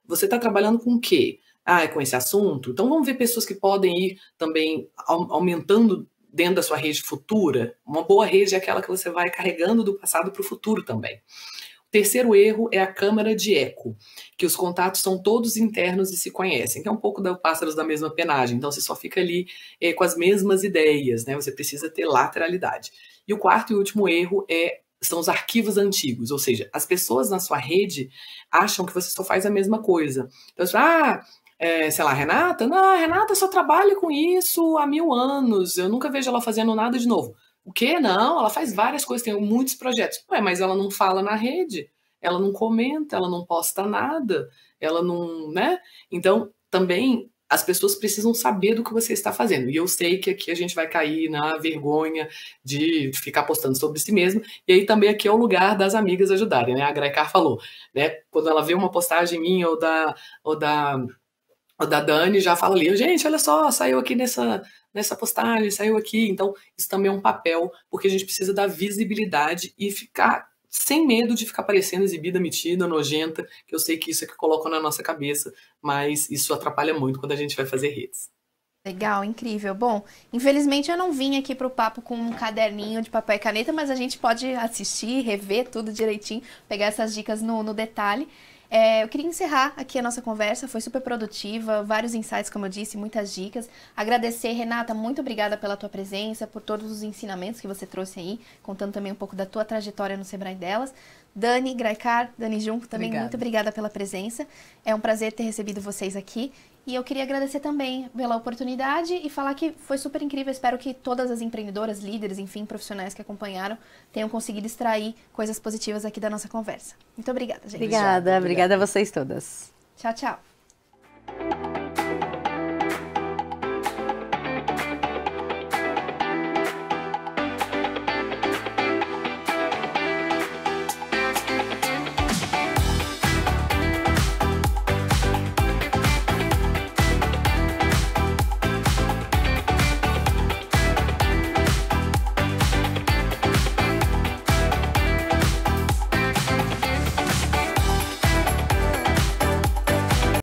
você está trabalhando com o quê? É com esse assunto? Então vamos ver pessoas que podem ir também aumentando dentro da sua rede futura. Uma boa rede é aquela que você vai carregando do passado para o futuro também. Terceiro erro é a câmara de eco, que os contatos são todos internos e se conhecem, que é um pouco da pássaros da mesma penagem, então você só fica ali com as mesmas ideias, né? Você precisa ter lateralidade. E o quarto e último erro são os arquivos antigos, ou seja, as pessoas na sua rede acham que você só faz a mesma coisa. Então você fala, sei lá, Renata? Não, a Renata só trabalha com isso há 1000 anos, eu nunca vejo ela fazendo nada de novo. O quê? Não, ela faz várias coisas, tem muitos projetos. Ué, mas ela não fala na rede, ela não comenta, ela não posta nada, ela não, né? Então, também, as pessoas precisam saber do que você está fazendo. E eu sei que aqui a gente vai cair na vergonha de ficar postando sobre si mesmo. E aí também aqui é o lugar das amigas ajudarem, né? A Graicar falou, né? Quando ela vê uma postagem minha ou da Dani, já fala ali, gente, olha só, saiu aqui nessa postagem, saiu aqui. Então, isso também é um papel, porque a gente precisa dar visibilidade e ficar sem medo de ficar parecendo exibida, metida, nojenta, que eu sei que isso é que colocam na nossa cabeça, mas isso atrapalha muito quando a gente vai fazer redes. Legal, incrível. Bom, infelizmente eu não vim aqui pro papo com um caderninho de papel e caneta, mas a gente pode assistir, rever tudo direitinho, pegar essas dicas no detalhe. Eu queria encerrar aqui a nossa conversa, foi super produtiva, vários insights, como eu disse, muitas dicas. Agradecer, Renata, muito obrigada pela tua presença, por todos os ensinamentos que você trouxe aí, contando também um pouco da tua trajetória no Sebrae delas. Dani, Graicar, Dani Junco, também muito obrigada pela presença. É um prazer ter recebido vocês aqui. E eu queria agradecer também pela oportunidade e falar que foi super incrível. Espero que todas as empreendedoras, líderes, enfim, profissionais que acompanharam tenham conseguido extrair coisas positivas aqui da nossa conversa. Muito obrigada, gente. Obrigada a vocês todas. Tchau, tchau.